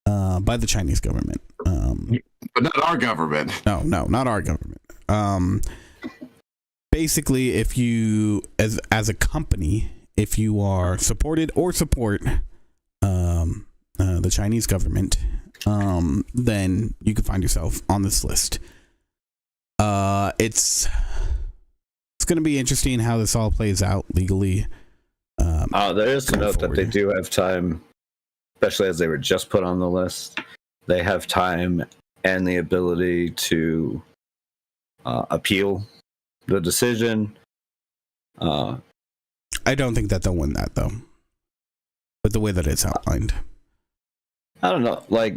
by the Chinese government. But not our government. No, not our government. Basically, if you, as a company, if you are supported or support the Chinese government, then you can find yourself on this list. It's going to be interesting how this all plays out legally. There is to note that they do have time, especially as they were just put on the list. They have time and the ability to appeal the decision. I don't think that they'll win that, though, with the way that it's outlined. I don't know. Like,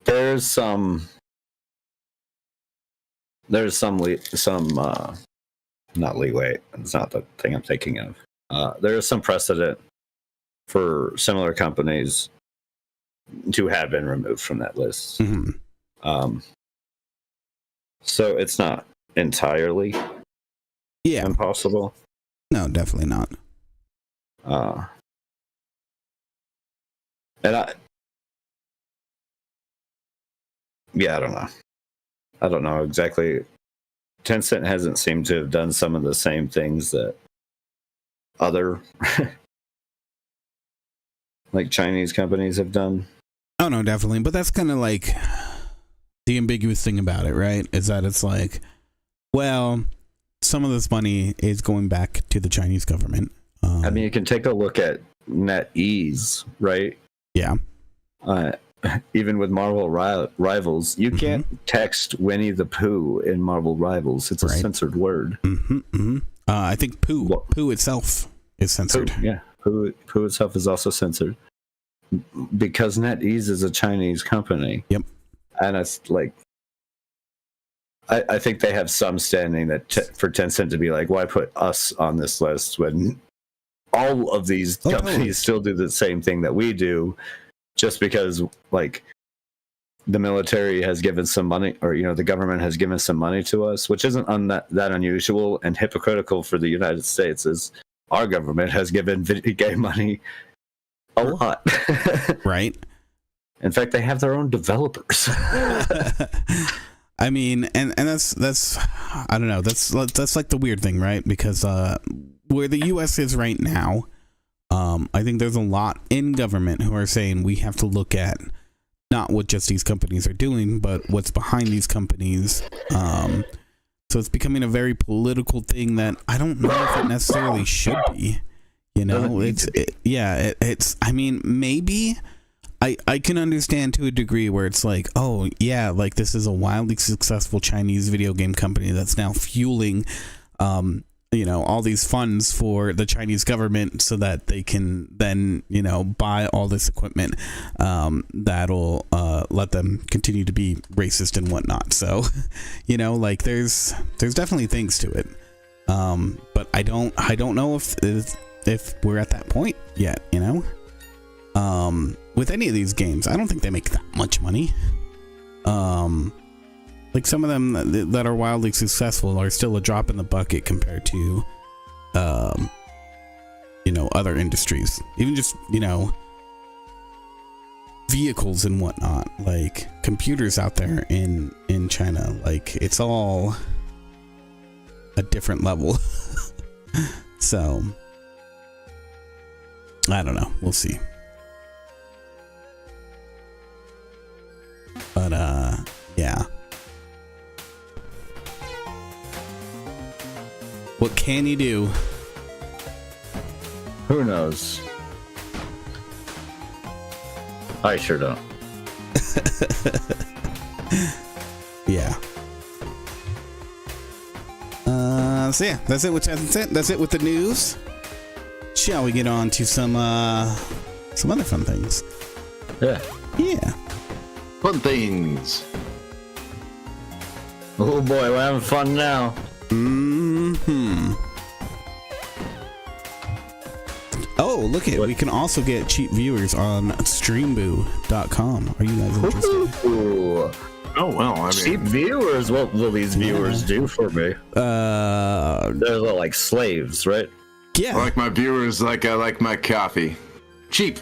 there's some not leeway. It's not the thing I'm thinking of. There is some precedent for similar companies to have been removed from that list. So it's not entirely impossible. No, definitely not. And I don't know exactly. Tencent hasn't seemed to have done some of the same things that other like Chinese companies have done. Oh no, definitely. But that's kind of like the ambiguous thing about it, right? Is that it's like, well, some of this money is going back to the Chinese government. I mean, you can take a look at NetEase, right? Yeah. Even with Marvel Rivals, you can't text Winnie the Pooh in Marvel Rivals. It's a censored word. I think Pooh itself is censored. Pooh itself is also censored because NetEase is a Chinese company. Yep. And it's like, I think they have some standing that for Tencent to be like, why put us on this list when all of these companies still do the same thing that we do, just because like the military has given some money, or the government has given some money to us, which isn't that unusual and hypocritical for the United States, as our government has given video game money a lot. Right. In fact, they have their own developers. I mean, and that's I don't know, that's like the weird thing, right? Because where the US is right now, I think there's a lot in government who are saying we have to look at not what just these companies are doing, but what's behind these companies. So it's becoming a very political thing that I don't know if it necessarily should be. It's I mean, maybe I can understand to a degree where it's like, oh yeah, like this is a wildly successful Chinese video game company that's now fueling all these funds for the Chinese government so that they can then buy all this equipment that'll let them continue to be racist and whatnot. So like there's definitely things to it, but I don't know if we're at that point yet. With any of these games, I don't think they make that much money. Like some of them that are wildly successful are still a drop in the bucket compared to other industries. Even just vehicles and whatnot, like computers out there in China, like it's all a different level. So I don't know, we'll see. But yeah, what can you do? Who knows? I sure don't. Yeah. So yeah, that's it with Tencent. That's it with the news. Shall we get on to some other fun things? Yeah. Yeah. Fun things. Oh boy, we're having fun now. Oh, look at, we can also get cheap viewers on streamboo.com. Are you guys interested? Ooh. Oh well, I mean, Cheap viewers. What will these viewers do for me? They're like slaves, right? Yeah. I like my viewers like I like my coffee. Cheap.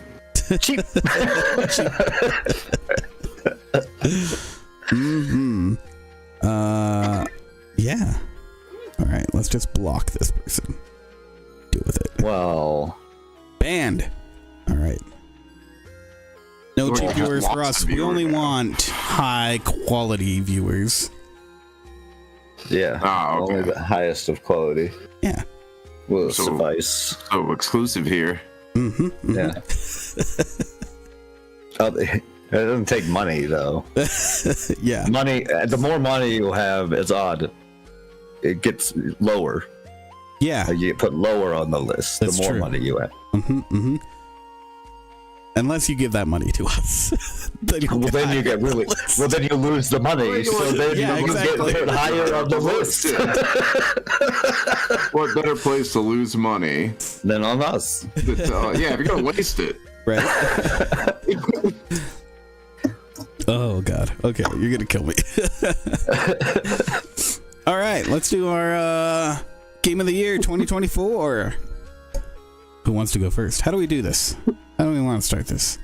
Cheap. Yeah. All right, let's just block this person. Deal with it. Well, Banned. All right. No cheap viewers for us. We only want high quality viewers. yeah. Oh, okay. Only the highest of quality Yeah. will So- suffice. So exclusive here. Yeah. It doesn't take money though. Yeah. Money. The more money you have, it's odd. It gets lower. Yeah. Like you get put lower on the list. That's the more true. money you have. Unless you give that money to us. Then you'll Well, then you get really. list. Well, then you lose the money. So then Yeah, you exactly. get put higher on the list What better place to lose money? than on us. Yeah, if you're gonna waste it. Right. Oh god. Okay, you're gonna kill me. All right, let's do our game of the year 2024. Who wants to go first? How do we do this? How do we want to start this?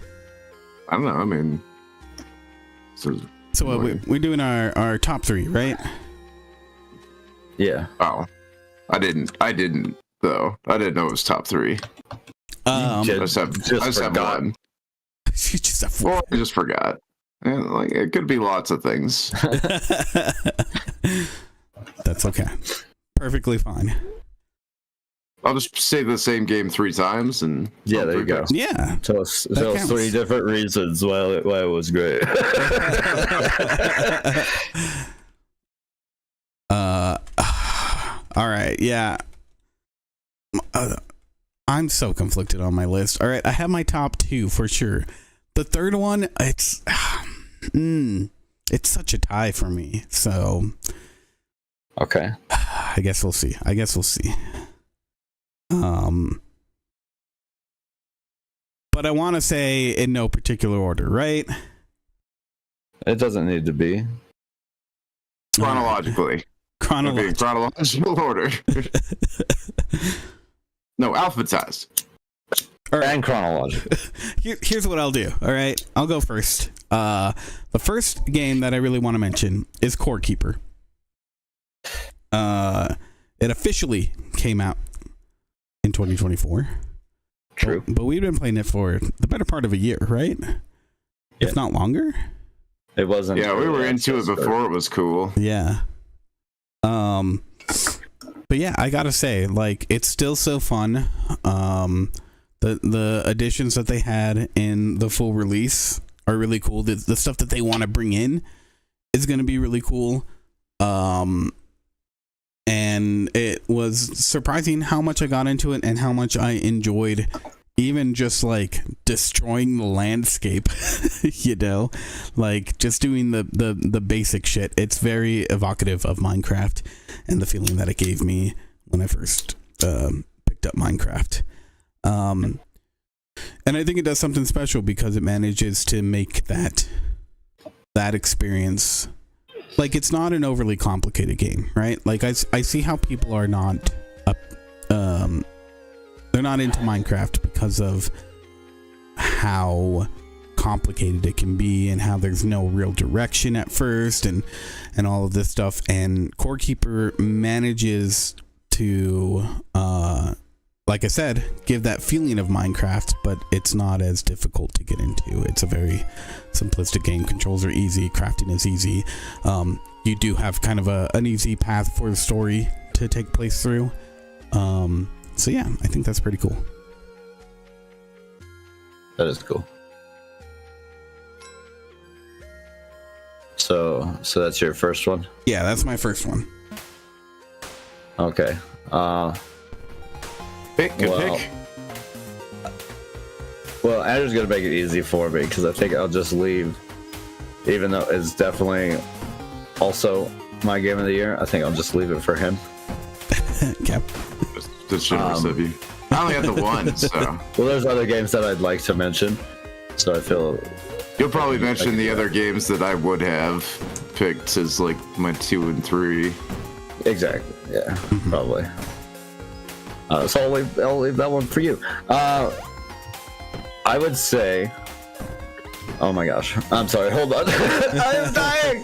I don't know. I mean, So we're doing our top three, right? Yeah. oh, I didn't though. I didn't know it was top three. Um, I Just just have forgot. one. you just have four. Or I just forgot. And, like it could be lots of things. That's okay. Perfectly fine. I'll just say the same game 3 times and Yeah, there you go. Yeah. Tell us counts. 3 different reasons why it was great. All right. Yeah. I'm so conflicted on my list. All right, I have my top 2 for sure. The third one, it's such a tie for me. So Okay. I guess we'll see. But I want to say in no particular order, right? It doesn't need to be. chronologically. It'd be in Chronological. chronological order. No, alphabetized. All right. And chronological. Here's what I'll do. All right, I'll go first. The first game that I really want to mention is Core Keeper. It officially came out in 2024. True. But we've been playing it for the better part of a year, right? Yeah. If not longer. It wasn't. Yeah, we were into it before it was cool. Yeah. But yeah, I gotta say, like, it's still so fun. The additions that they had in the full release are really cool. The stuff that they want to bring in is going to be really cool. And it was surprising how much I got into it and how much I enjoyed even just like destroying the landscape, you know, like just doing the basic shit. It's very evocative of Minecraft and the feeling that it gave me when I first picked up Minecraft. And I think it does something special because it manages to make that that experience. Like, it's not an overly complicated game, right? Like, I see how people are not they're not into Minecraft because of how complicated it can be and how there's no real direction at first and all of this stuff. And Core Keeper manages to like I said, give that feeling of Minecraft, but it's not as difficult to get into. It's a very simplistic game. Controls are easy, crafting is easy. You do have kind of an easy path for the story to take place through. So yeah, I think that's pretty cool. That is cool. So that's your first one? Yeah, that's my first one. Okay. Pick. Well, Andrew's gonna make it easy for me because I think I'll just leave, even though it's definitely also my game of the year. I think I'll just leave it for him. Okay. That's generous of you. I only had the one, so. Well, there's other games that I'd like to mention, so I feel You'll probably mention the other games that I would have picked as like my 2 and 3. exactly. Yeah, probably. So I'll leave that one for you. I would say. Oh my gosh! I'm sorry. Hold on. I am dying.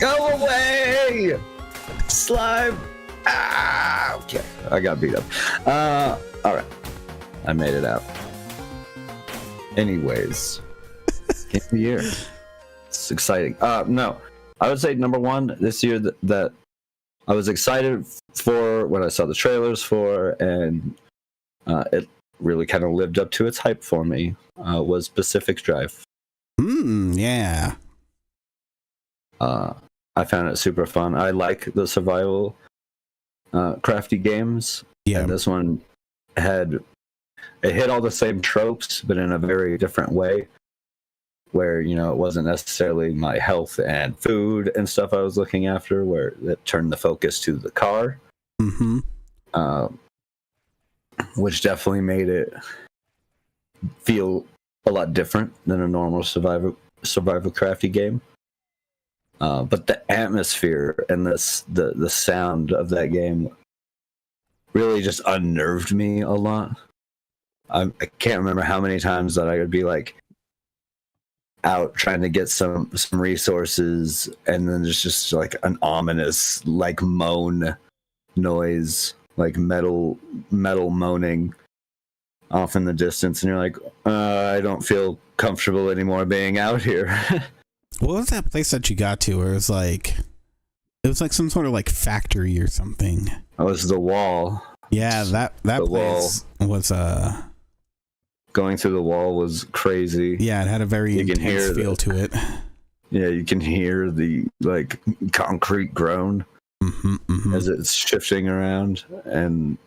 Go away, slime. Ah, okay. I got beat up. All right. I made it out. Anyways, game of the year. It's exciting. No, I would say number one this year that I was excited for when I saw the trailers for, and it really kind of lived up to its hype for me, was Pacific Drive. Yeah. I found it super fun. I like the survival crafty games. Yeah. And this one hit all the same tropes, but in a very different way. Where, you know, it wasn't necessarily my health and food and stuff I was looking after, where it turned the focus to the car. Which definitely made it feel a lot different than a normal survival crafty game. But the atmosphere and the sound of that game really just unnerved me a lot. I can't remember how many times that I would be like out trying to get some resources, and then there's just like an ominous like moan noise, like metal moaning off in the distance, and you're like, I don't feel comfortable anymore being out here. What was that place that you got to where it was like some sort of like factory or something? It was the wall. Yeah, that place was going through the wall was crazy. Yeah, it had a very intense feel to it. Yeah, you can hear the like concrete groan as it's shifting around, and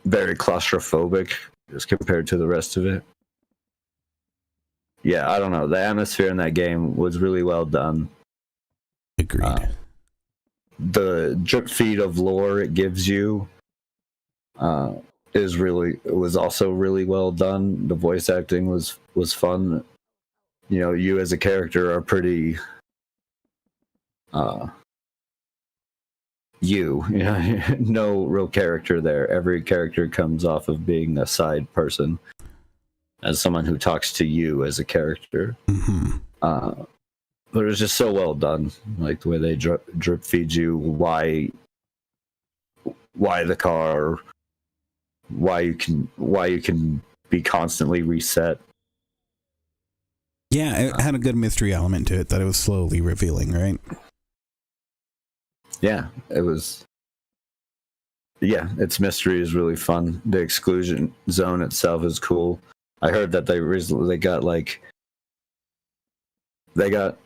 very claustrophobic as compared to the rest of it. Yeah, I don't know. The atmosphere in that game was really well done. Agreed. The drip feed of lore it gives you was also really well done. The voice acting was fun. You know, you as a character are pretty you know, no real character there. Every character comes off of being a side person, as someone who talks to you as a character. But it was just so well done, like the way they drip feed you why the car, why you can be constantly reset. Yeah, it had a good mystery element to it that it was slowly revealing, right? Yeah, it was. Yeah, its mystery is really fun. The exclusion zone itself is cool. I heard that they got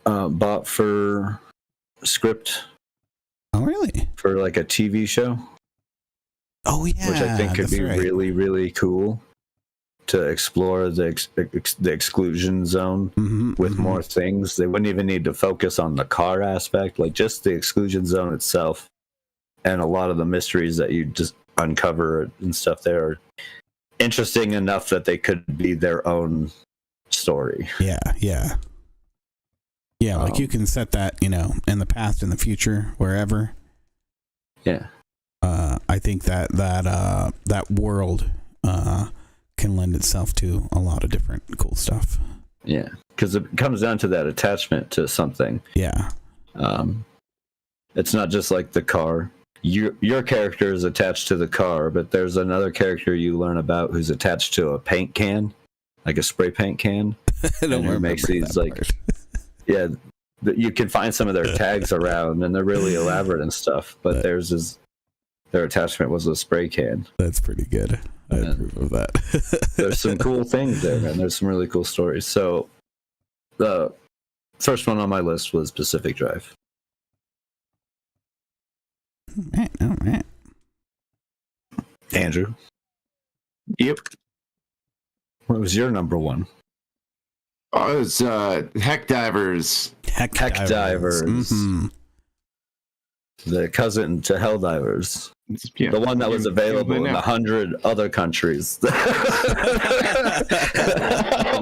bought for script. Oh, really? For like a TV show. Oh, yeah. Which I think could be right. really, really cool to explore the exclusion zone with more things. They wouldn't even need to focus on the car aspect, like just the exclusion zone itself, and a lot of the mysteries that you just uncover and stuff there are interesting enough that they could be their own story. Yeah. Like you can set that, in the past, in the future, wherever. Yeah. I think that world can lend itself to a lot of different cool stuff. Yeah, because it comes down to that attachment to something. Yeah. It's not just like the car. Your character is attached to the car, but there's another character you learn about who's attached to a paint can, like a spray paint can. I don't remember makes these that like, part. yeah, you can find some of their tags around, and they're really elaborate and stuff. But their attachment was a spray can. That's pretty good. I approve of that. There's some cool things there, man. There's some really cool stories. So, the first one on my list was Pacific Drive. All right. Andrew, Yep. what was your number one? Oh, it was Heck Divers. Heck Divers. Mm-hmm. The cousin to Helldivers. Yeah. The one that was available in 100 other countries.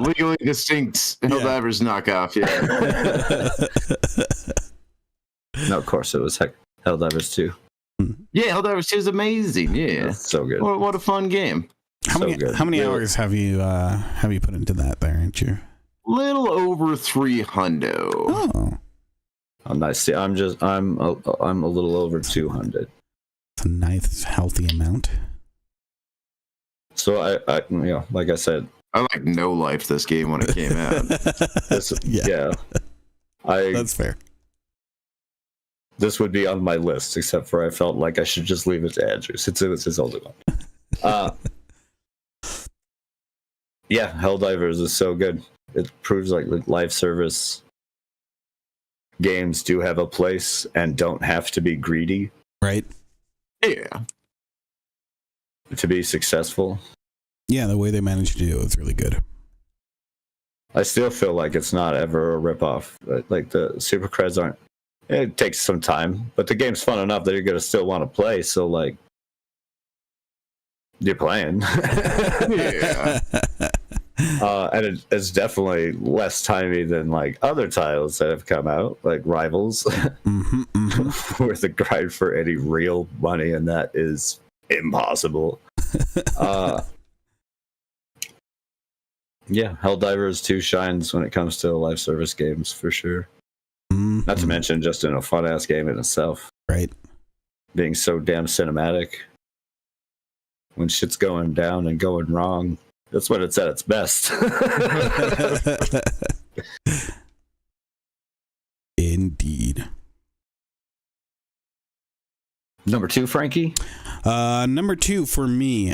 Legally distinct Helldivers knockoff, yeah. No, of course it was Helldivers 2. Yeah, Helldivers 2 is amazing, yeah. That's so good. What a fun game. How many hours have you put into that there, ain't you? Little over 300. Oh. Oh, nice. See, I'm a little over 200. It's a nice, healthy amount. So I like I said, I like no life this game when it came out. Yeah. That's fair. This would be on my list, except for I felt like I should just leave it to Andrew since it was his older one. Yeah, Helldivers is so good. It proves like live service games do have a place and don't have to be greedy. Right. Yeah. To be successful. Yeah, the way they managed to do it was really good. I still feel like it's not ever a ripoff. Like the Super Creds aren't. It takes some time, but the game's fun enough that you're gonna still want to play. So like, you're playing. Yeah. And it's definitely less timey than like other titles that have come out, like Rivals, where the grind for any real money in that is impossible. Yeah, Helldivers 2 shines when it comes to live service games for sure. Not to mention just in a fun ass game in itself. Right. Being so damn cinematic. When shit's going down and going wrong, that's when it's at its best. Indeed. Number 2, Frankie? Number 2 for me.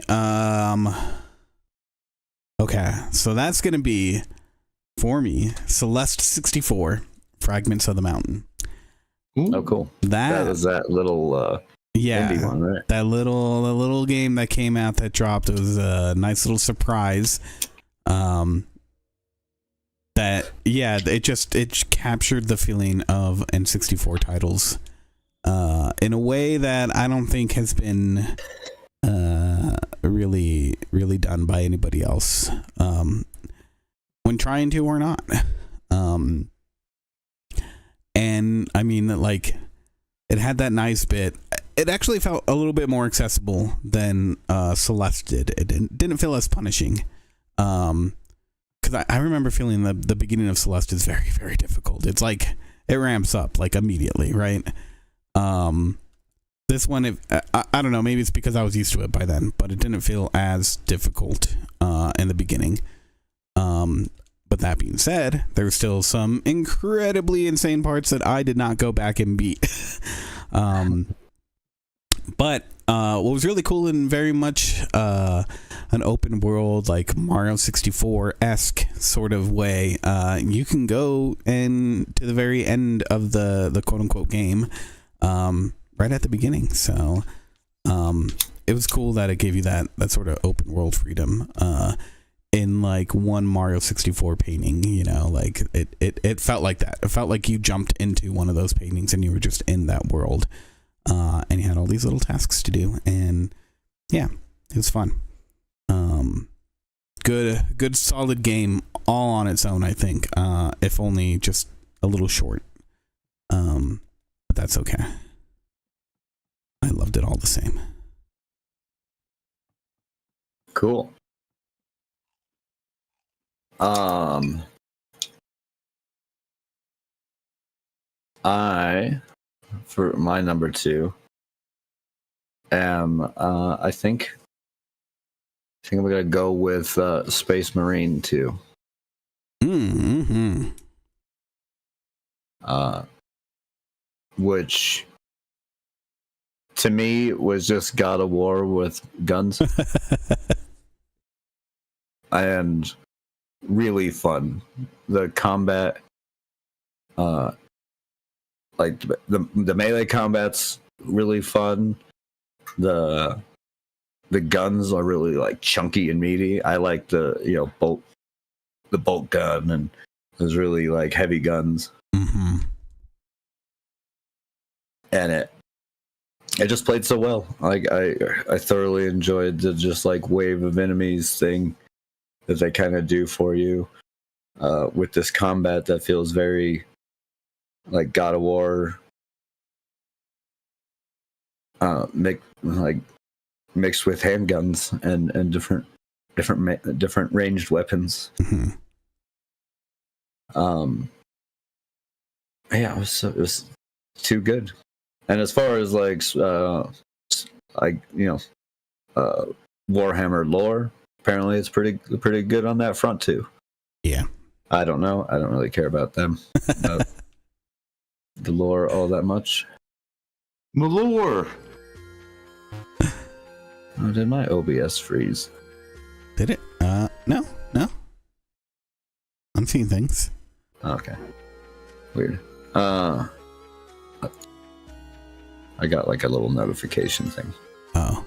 Okay, so that's gonna be for me Celeste 64 Fragments of the Mountain. Oh, cool. That is that little indie one, right? That little game that came out that dropped. It was a nice little surprise. It captured the feeling of N64 titles in a way that I don't think has been really done by anybody else when trying to or not. And I mean, like, it had that nice bit. It actually felt a little bit more accessible than Celeste did. It didn't feel as punishing. Because I remember feeling the beginning of Celeste is very, very difficult. It's like it ramps up like immediately, right? This one, I don't know, maybe it's because I was used to it by then, but it didn't feel as difficult in the beginning. But that being said, there's still some incredibly insane parts that I did not go back and beat. But what was really cool and very much an open world, like Mario 64-esque sort of way, you can go and to the very end of the quote-unquote game right at the beginning. So it was cool that it gave you that sort of open world freedom in like one Mario 64 painting, you know, like it felt like that. It felt like you jumped into one of those paintings and you were just in that world. And you had all these little tasks to do, and yeah, it was fun. Good solid game all on its own, I think, if only just a little short. But that's okay. I loved it all the same. Cool. For my number 2, I think I'm gonna go with Space Marine 2. Mm-hmm. Which to me was just God of War with guns. And really fun. The combat, like the melee combat's really fun. The guns are really like chunky and meaty. I like the bolt gun, and those really like heavy guns. Mm-hmm. And it just played so well. Like I thoroughly enjoyed the just like wave of enemies thing that they kind of do for you with this combat that feels very like God of War, mixed with handguns and different ranged weapons. Mm-hmm. Yeah, it was too good. And as far as Warhammer lore, apparently it's pretty good on that front too. Yeah. I don't know. I don't really care about them. The lore all that much. The lore. Oh, did my OBS freeze? Did it? No. I'm seeing things. Okay. Weird. I got like a little notification thing. Oh.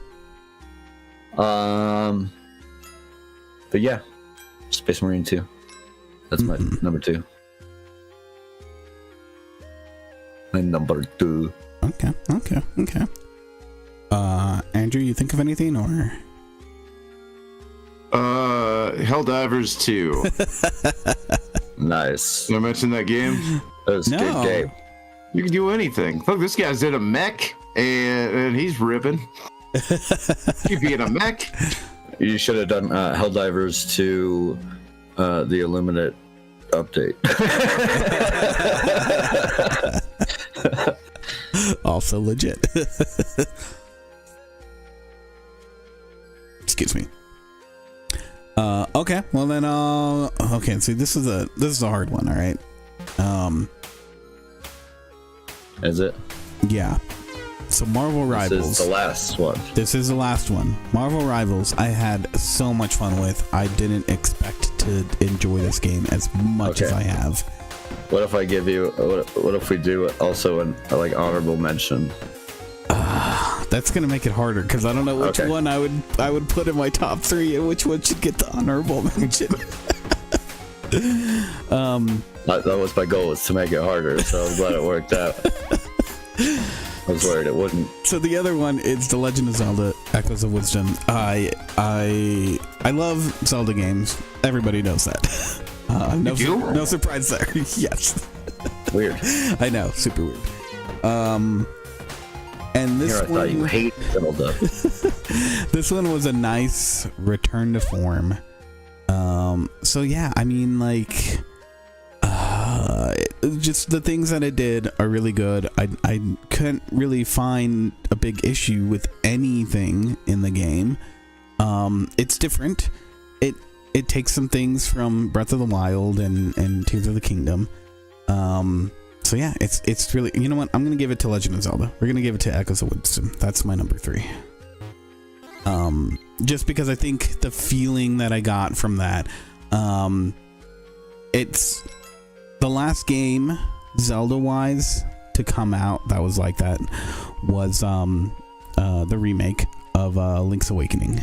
But yeah, Space Marine 2. That's my number 2. My number 2. Okay. Andrew, you think of anything or? Helldivers 2. Nice. Did I mention that game? That was a good game. You can do anything. Look, this guy's in a mech, and he's ripping. You be in a mech. You should have done Helldivers to the Illuminate update. Also legit. Excuse me. Okay. Well then. Okay. See, this is a hard one. All right. Is it? Yeah. So Marvel Rivals. This is the last one. This is the last one. Marvel Rivals, I had so much fun with. I didn't expect to enjoy this game as much as I have. What if I give you? What if we do also an honorable mention? That's gonna make it harder because I don't know which one I would put in my top 3 and which one should get the honorable mention. That was my goal, was to make it harder. So I'm glad it worked out. I was worried it wouldn't. So the other one is The Legend of Zelda: Echoes of Wisdom. I love Zelda games. Everybody knows that. No surprise there. Yes. Weird. I know, super weird. And this I thought you hate Zelda. This one was a nice return to form. So yeah, I mean, like, just the things that it did are really good. I couldn't really find a big issue with anything in the game. It's different. It takes some things from Breath of the Wild and Tears of the Kingdom. So yeah, it's really, you know what? I'm gonna give it to Legend of Zelda. We're gonna give it to Echoes of Wisdom. That's my number 3. Just because I think the feeling that I got from that, it's the last game Zelda-wise to come out that was like that was the remake of Link's Awakening.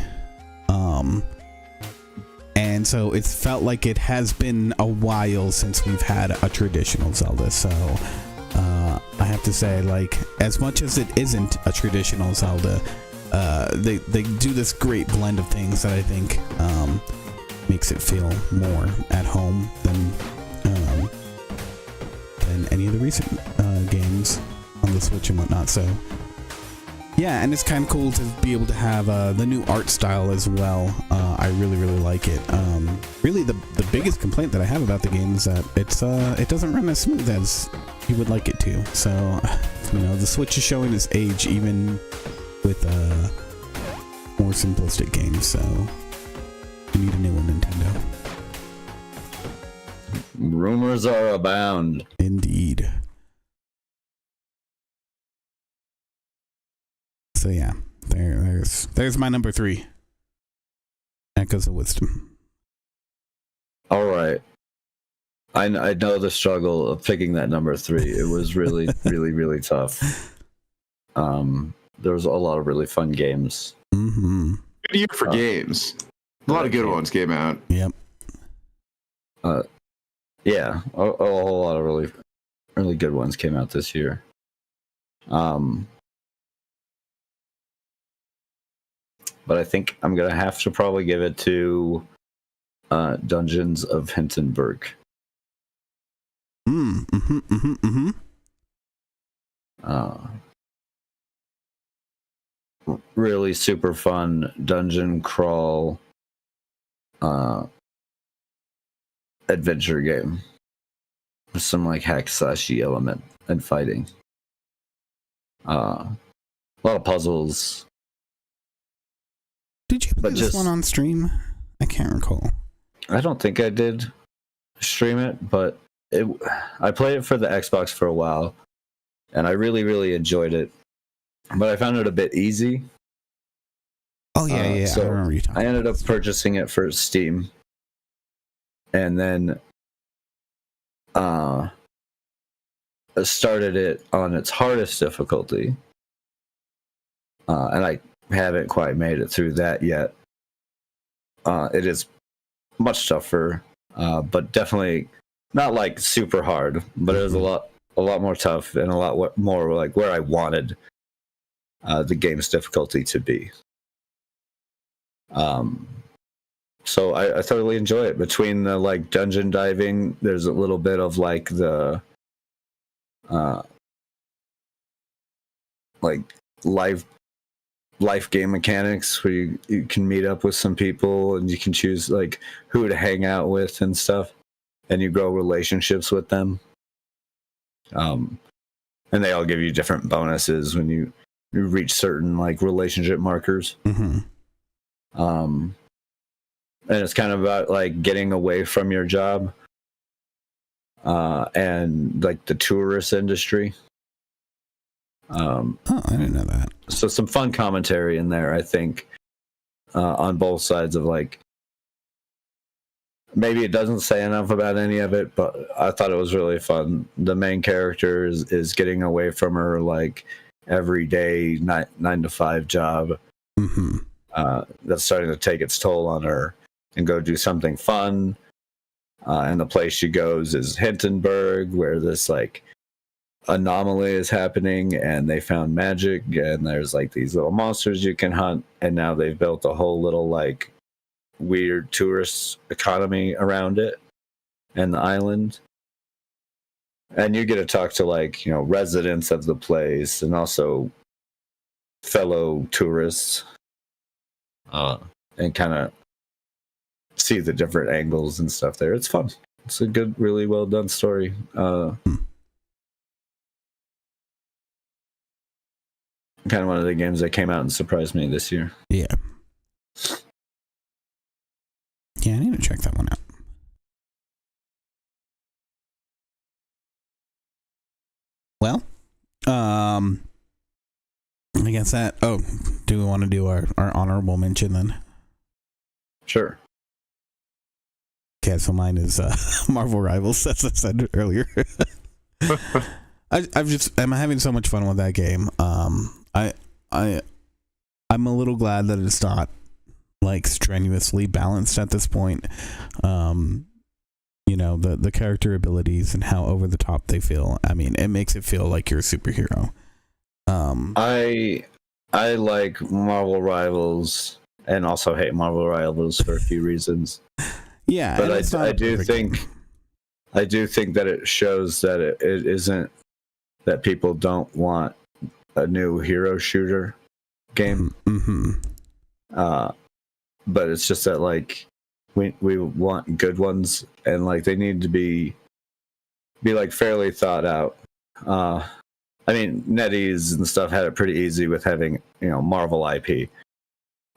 And so it felt like it has been a while since we've had a traditional Zelda. So I have to say, like, as much as it isn't a traditional Zelda, they do this great blend of things that I think makes it feel more at home than any of the recent games on the Switch and whatnot. So yeah, and it's kind of cool to be able to have the new art style as well. I really like it. Really, the biggest complaint that I have about the game is that it doesn't run as smooth as you would like it to. So, the Switch is showing its age even with more simplistic games. So, you need a new one, Nintendo. Rumors are abound. Indeed. So yeah, there's my number 3. Echoes of Wisdom. All right. I know the struggle of picking that number 3. It was really, really tough. There was a lot of really fun games. Mm-hmm. Good year for games. A lot of good ones came out. Yep. Yeah, a whole lot of really good ones came out this year. But I think I'm gonna have to probably give it to Dungeons of Hindenburg. Really super fun dungeon crawl adventure game with some like hack slashy element and fighting. A lot of puzzles. Did you play this one on stream? I can't recall. I don't think I did stream it, but I played it for the Xbox for a while, and I really enjoyed it. But I found it a bit easy. Oh yeah, so I remember you talking. I ended up purchasing it for Steam, and then started it on its hardest difficulty, and I haven't quite made it through that yet. It is much tougher, but definitely not like super hard, but it was a lot more tough and a lot more like where I wanted the game's difficulty to be. So I thoroughly enjoy it. Between the like dungeon diving, there's a little bit of like the like life game mechanics where you can meet up with some people and you can choose like who to hang out with and stuff, and you grow relationships with them. And they all give you different bonuses when you reach certain like relationship markers. Mm-hmm. And it's kind of about like getting away from your job and like the tourist industry. Oh, I didn't know that. So some fun commentary in there, I think, on both sides of like, maybe it doesn't say enough about any of it, but I thought it was really fun. The main character is getting away from her like everyday 9 to 5 job. Mm-hmm. That's starting to take its toll on her, and go do something fun. And the place she goes is Hindenburg, where this like anomaly is happening, and they found magic, and there's like these little monsters you can hunt, and now they've built a whole little like weird tourist economy around it and the island. And you get to talk to like, residents of the place and also fellow tourists, and kind of see the different angles and stuff there. It's fun. It's a good, really well done story. Kind of one of the games that came out and surprised me this year. Yeah, I need to check that one out. Well, I guess that. Oh, do we want to do our honorable mention then? Sure. Okay, so mine is Marvel Rivals, as I said earlier. I'm having so much fun with that game. I'm a little glad that it's not like strenuously balanced at this point. The character abilities and how over the top they feel. I mean, it makes it feel like you're a superhero. I like Marvel Rivals and also hate Marvel Rivals for a few reasons. Yeah, But and it's not I a do perfect think game. I do think that it shows that it isn't that people don't want a new hero shooter game. Mm-hmm. But it's just that like we want good ones, and like they need to be like fairly thought out. I mean, NetEase and stuff had it pretty easy with having, you know, Marvel IP,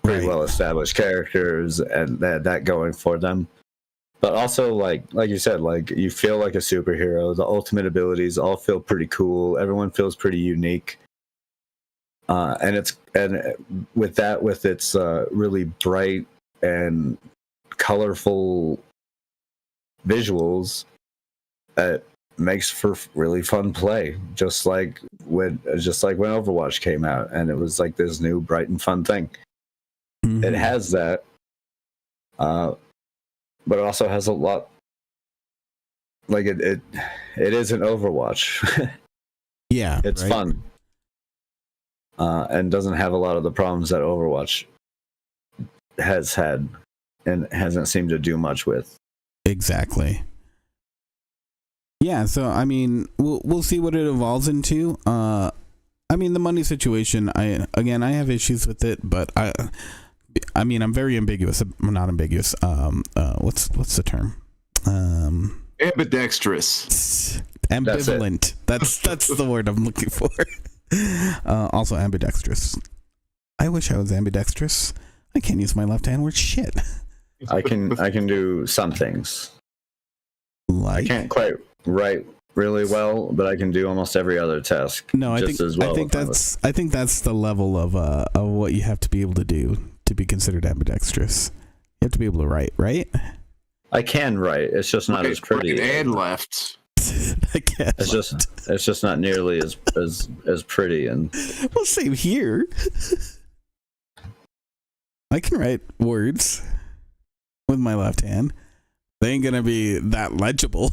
pretty Right. well established characters, and they had that going for them. But also, like you said, like you feel like a superhero. The ultimate abilities all feel pretty cool. Everyone feels pretty unique. And with its really bright and colorful visuals, it makes for really fun play. Just like when Overwatch came out, and it was like this new bright and fun thing. Mm-hmm. It has that, but it also has a lot. Like it is an Overwatch. Yeah, It's right? fun, and doesn't have a lot of the problems that Overwatch has had, and hasn't seemed to do much with. Exactly. Yeah, so I mean, we'll see what it evolves into. I mean, the money situation. I have issues with it, but I mean, I'm very ambiguous. I'm not ambiguous. What's the term? Ambidextrous. Ambivalent. That's the word I'm looking for. Also ambidextrous. I wish I was ambidextrous. I can't use my left hand word. Shit. I can do some things. Like, I can't quite write really well, but I can do almost every other task. no, I just think as well. I think that's the level of what you have to be able to do to be considered ambidextrous. You have to be able to write, right? I can write. It's just not as pretty. Right and left. I guess. It's just not nearly as pretty. And Well, same here. I can write words with my left hand. They ain't gonna be that legible.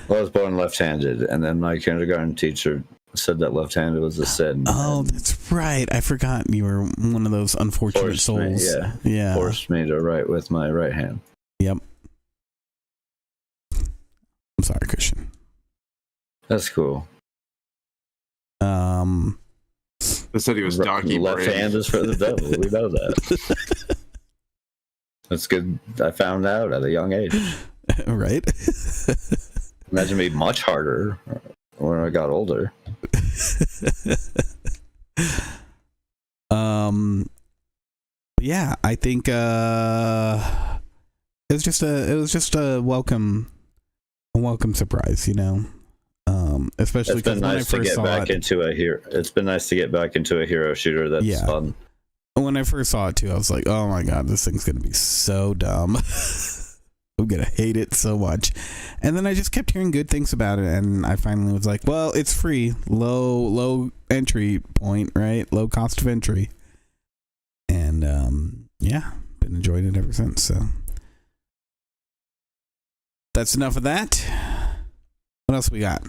well, I was born left-handed, and then my kindergarten teacher said that left-handed was a sin. Oh, and that's right. I forgot you were one of those unfortunate souls. Yeah. forced me to write with my right hand. Yep. I'm sorry, Christian. That's cool. They said he was donkey Left brain. hand is for the devil. We know that. That's good. I found out at a young age. Right? Imagine me much harder when I got older. Yeah, I think it was just a welcome surprise, you know. Especially It's been because when I nice to first get saw back it, into a hero. It's been nice to get back into a hero shooter that's Yeah. fun. when I first saw it too, I was like, oh my god, this thing's gonna be so dumb. I'm gonna hate it so much. And then I just kept hearing good things about it, and I finally was like, well, it's free, low entry point, right? Low cost of entry. And yeah, been enjoying it ever since. So that's enough of that. What else we got?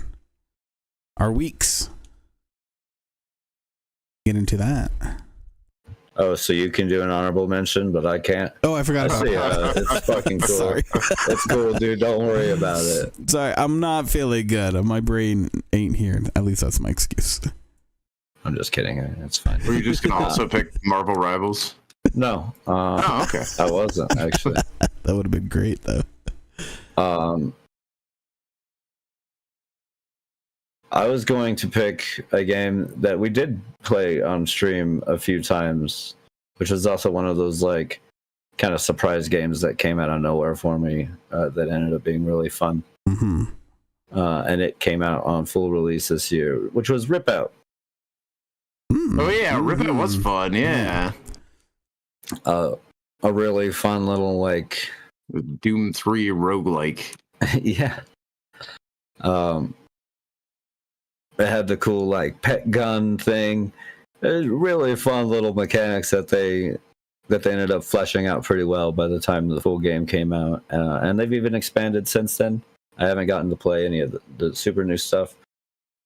Our weeks. Get into that. Oh, so you can do an honorable mention, but I can't. Oh, I forgot about that. It's fucking cool. Sorry. It's cool, dude. Don't worry about it. Sorry, I'm not feeling good. My brain ain't here. At least that's my excuse. I'm just kidding. It's fine. Were you just gonna also pick Marvel Rivals? No. Oh, okay. I wasn't actually. That would have been great, though. I was going to pick a game that we did play on stream a few times, which was also one of those like kind of surprise games that came out of nowhere for me that ended up being really fun. Mm-hmm. And it came out on full release this year, which was Rip Out. Oh yeah, Rip It was fun. Yeah. A really fun little like Doom 3 roguelike. yeah. It had the cool like pet gun thing. It was really fun little mechanics that they ended up fleshing out pretty well by the time the full game came out, and they've even expanded since then. I haven't gotten to play any of the super new stuff,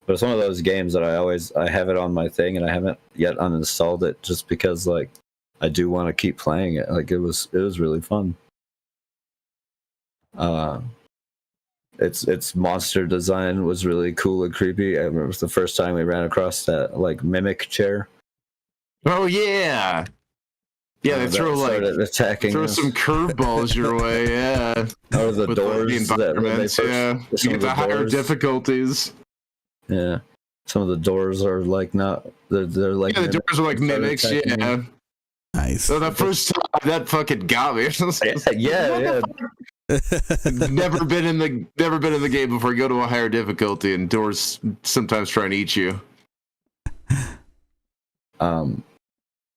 but it's one of those games that I have it on my thing, and I haven't yet uninstalled it just because like I do want to keep playing it. Like it was really fun. Its monster design was really cool and creepy. I remember it was the first time we ran across that like mimic chair. Oh yeah. Yeah, they throw some curveballs your way, yeah. Or the with doors, the environments, yeah. You get the higher difficulties. Yeah, some of the doors are like not. They're like the doors are like mimics. Yeah, nice. So the first time that fucking got me. yeah. Never been in the game before. You go to a higher difficulty, and doors sometimes try and eat you.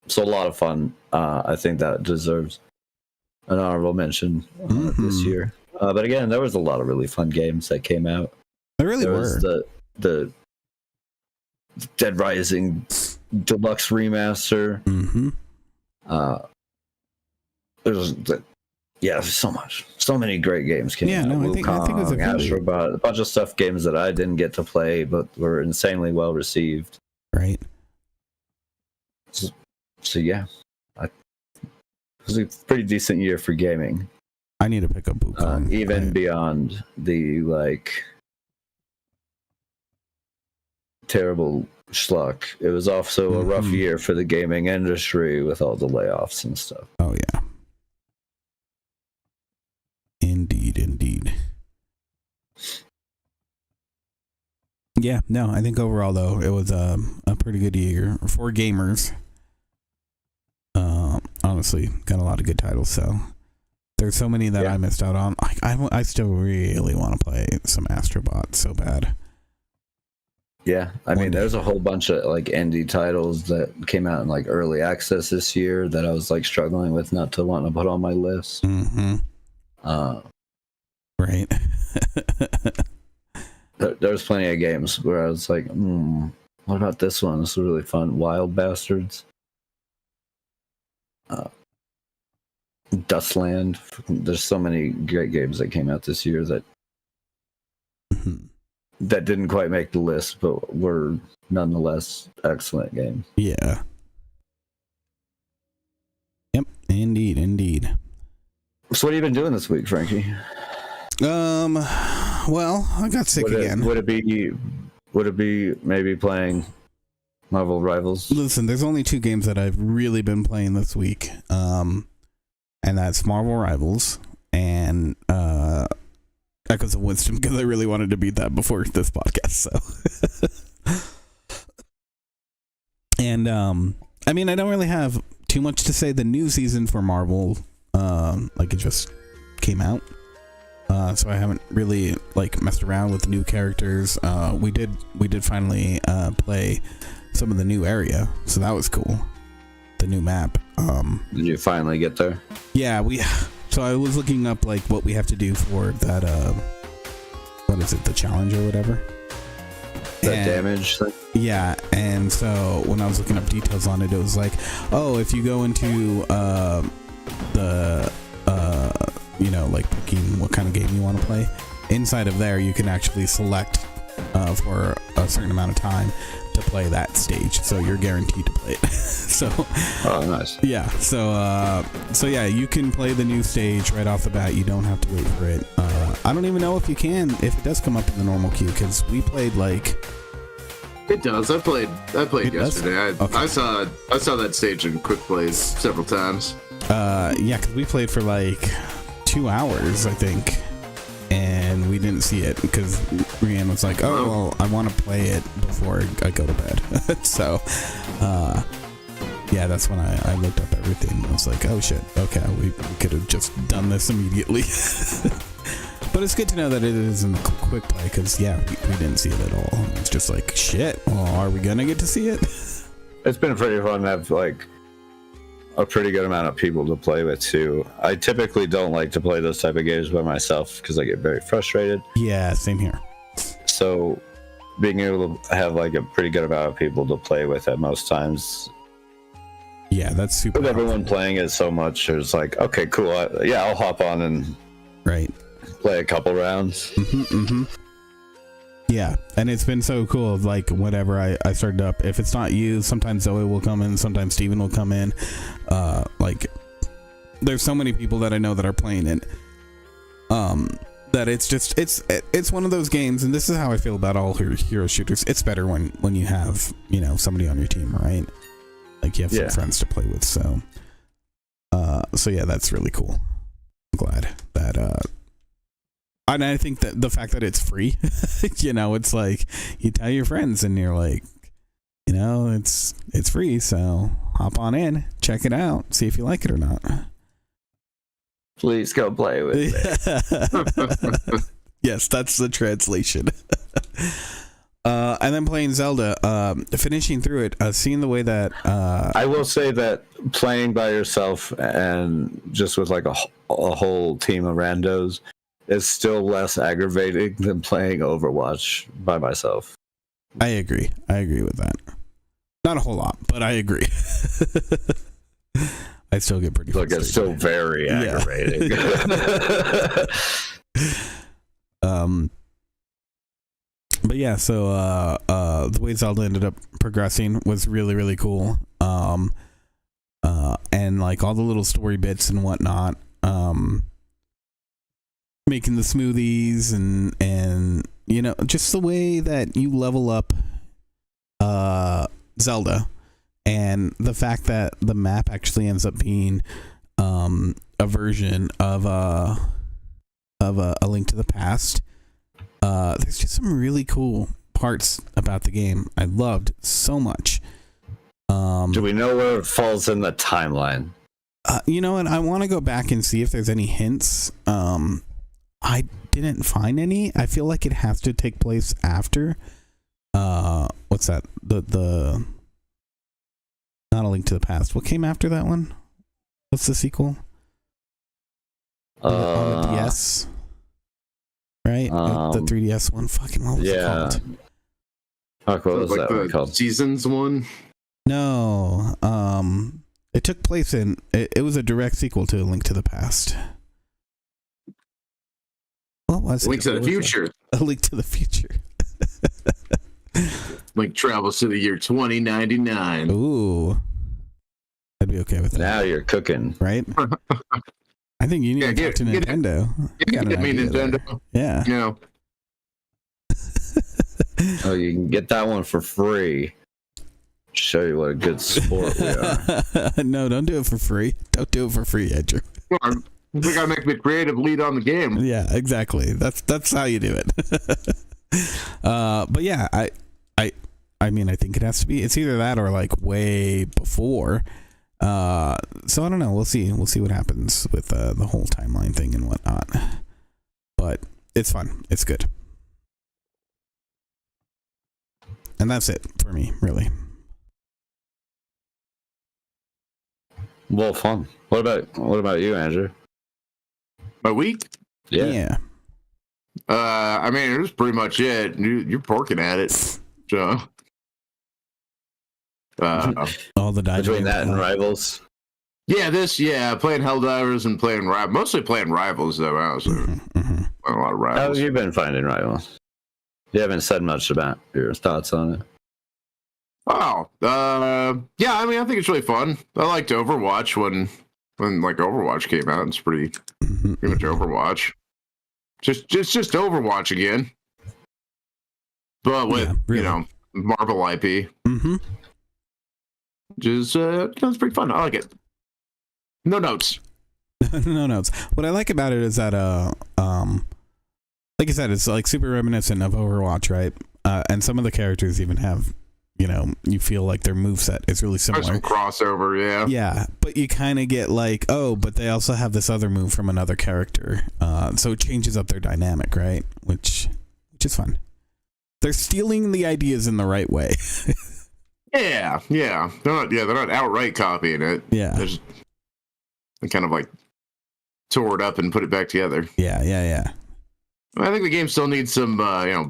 So a lot of fun. I think that deserves an honorable mention this year. But again, there was a lot of really fun games that came out. There really were. Was the Dead Rising Deluxe Remaster. There's so many great games came out. I think it was a Astrobot, a bunch of stuff, games that I didn't get to play, but were insanely well received. Right. So yeah, it was a pretty decent year for gaming. I need to pick up Wukong. Even beyond the like terrible schluck, it was also a rough year for the gaming industry with all the layoffs and stuff. Oh yeah, indeed. Yeah, no, I think overall though it was a pretty good year for gamers. Honestly, got a lot of good titles. So there's so many that I missed out on. I still really want to play some Astrobot so bad. Yeah, I mean, there's a whole bunch of like indie titles that came out in like early access this year that I was like struggling with not to want to put on my list. Right. There's plenty of games where I was like, what about this one? This is really fun. Wild Bastards. Dustland. There's so many great games that came out this year that that didn't quite make the list, but were nonetheless excellent games. Yeah. Yep. Indeed. So what have you been doing this week, Frankie? Well, I got sick again. Would it be maybe playing Marvel Rivals? Listen, there's only 2 games that I've really been playing this week. And that's Marvel Rivals and Echoes of Wisdom, because I really wanted to beat that before this podcast. So and I mean, I don't really have too much to say. The new season for Marvel, like it just came out. So I haven't really like messed around with new characters. We did finally play some of the new area, so that was cool. The new map. Did you finally get there? Yeah, so I was looking up like what we have to do for that what is it, the challenge or whatever? That damage thing? Yeah, and so when I was looking up details on it, it was like, oh, if you go into the like picking what kind of game you want to play, inside of there you can actually select for a certain amount of time to play that stage, so you're guaranteed to play it. So nice. Yeah, so yeah, you can play the new stage right off the bat. You don't have to wait for it. I don't even know if you can, if it does come up in the normal queue, because we played like it does. I played yesterday. I saw that stage in quick plays several times. Yeah, because we played for like 2 hours, I think, and we didn't see it because Rianne was like, oh, well, I want to play it before I go to bed. So yeah, that's when I looked up everything. I was like, oh shit, okay, we could have just done this immediately. But it's good to know that it is in the quick play, because yeah, we didn't see it at all. It's just like, shit, well, are we gonna get to see it? It's been pretty fun to have like a pretty good amount of people to play with too. I typically don't like to play those type of games by myself because I get very frustrated. Yeah, same here. So being able to have like a pretty good amount of people to play with at most times. Yeah, that's super. With everyone playing it so much, it's like, okay, cool. I'll hop on and play a couple rounds. Yeah, and it's been so cool. Like whenever I started up, if it's not you, sometimes Zoe will come in, sometimes Steven will come in. Like there's so many people that I know that are playing it, That it's one of those games, and this is how I feel about all hero shooters. It's better when you have, you know, somebody on your team, right? Like you have some friends to play with. So yeah, that's really cool. I'm glad that and I think that the fact that it's free, you know, it's like you tell your friends and you're like, you know, it's free, so hop on in, check it out, see if you like it or not. Please go play with it. Yes, that's the translation. And then playing Zelda, finishing through it, seeing the way that I will say that playing by yourself and just with like a whole team of randos is still less aggravating than playing Overwatch by myself. I agree with that. Not a whole lot, but I agree. I still get pretty frustrated. It's still very aggravating. But yeah, so the way Zelda ended up progressing was really, really cool. And like all the little story bits and whatnot, making the smoothies and you know, just the way that you level up Zelda, and the fact that the map actually ends up being a version of a Link to the Past. There's just some really cool parts about the game I loved so much. Do we know where it falls in the timeline? You know what? I want to go back and see if there's any hints. I didn't find any. I feel like it has to take place after. What's that? The not A Link to the Past. What came after that one? What's the sequel? On the DS. Right? The 3DS one. Fucking what was it called? Fuck, what was that one called? Seasons one? No. It took place in... It was a direct sequel to A Link to the Past. What was it? Link to the Future. A Link to the Future. Link travels to the year 2099. Ooh. I'd be okay with that. Now you're cooking. Right? I think you need to talk to Nintendo. Get me Nintendo. Yeah. You know. Oh, you can get that one for free. Show you what a good sport we are. No, don't do it for free. Don't do it for free, Andrew. We gotta make the creative lead on the game. Yeah, exactly. That's how you do it. But yeah, I mean, I think it has to be. It's either that or like way before. So I don't know. We'll see. We'll see what happens with the whole timeline thing and whatnot. But it's fun. It's good. And that's it for me, really. Well, fun. What about you, Andrew? My week? Yeah. I mean, it was pretty much it. You're porking at it. So all the between that and Rivals. Yeah, playing Helldivers and playing mostly playing Rivals though. I was playing a lot of Rivals. How have you been finding Rivals? You haven't said much about your thoughts on it. Oh, yeah. I mean, I think it's really fun. I liked Overwatch when like Overwatch came out. It's pretty much Overwatch. Just Overwatch again, but with you know Marvel IP. Mm-hmm. Just it's pretty fun. I like it. No notes. No notes. What I like about it is that like I said, it's like super reminiscent of Overwatch, right? And some of the characters even have, you know, you feel like their moveset is really similar. There's some crossover, yeah. Yeah, but you kind of get like, oh, but they also have this other move from another character. So it changes up their dynamic, right? Which is fun. They're stealing the ideas in the right way. Yeah. They're not outright copying it. Yeah. They kind of like tore it up and put it back together. Yeah. I think the game still needs some,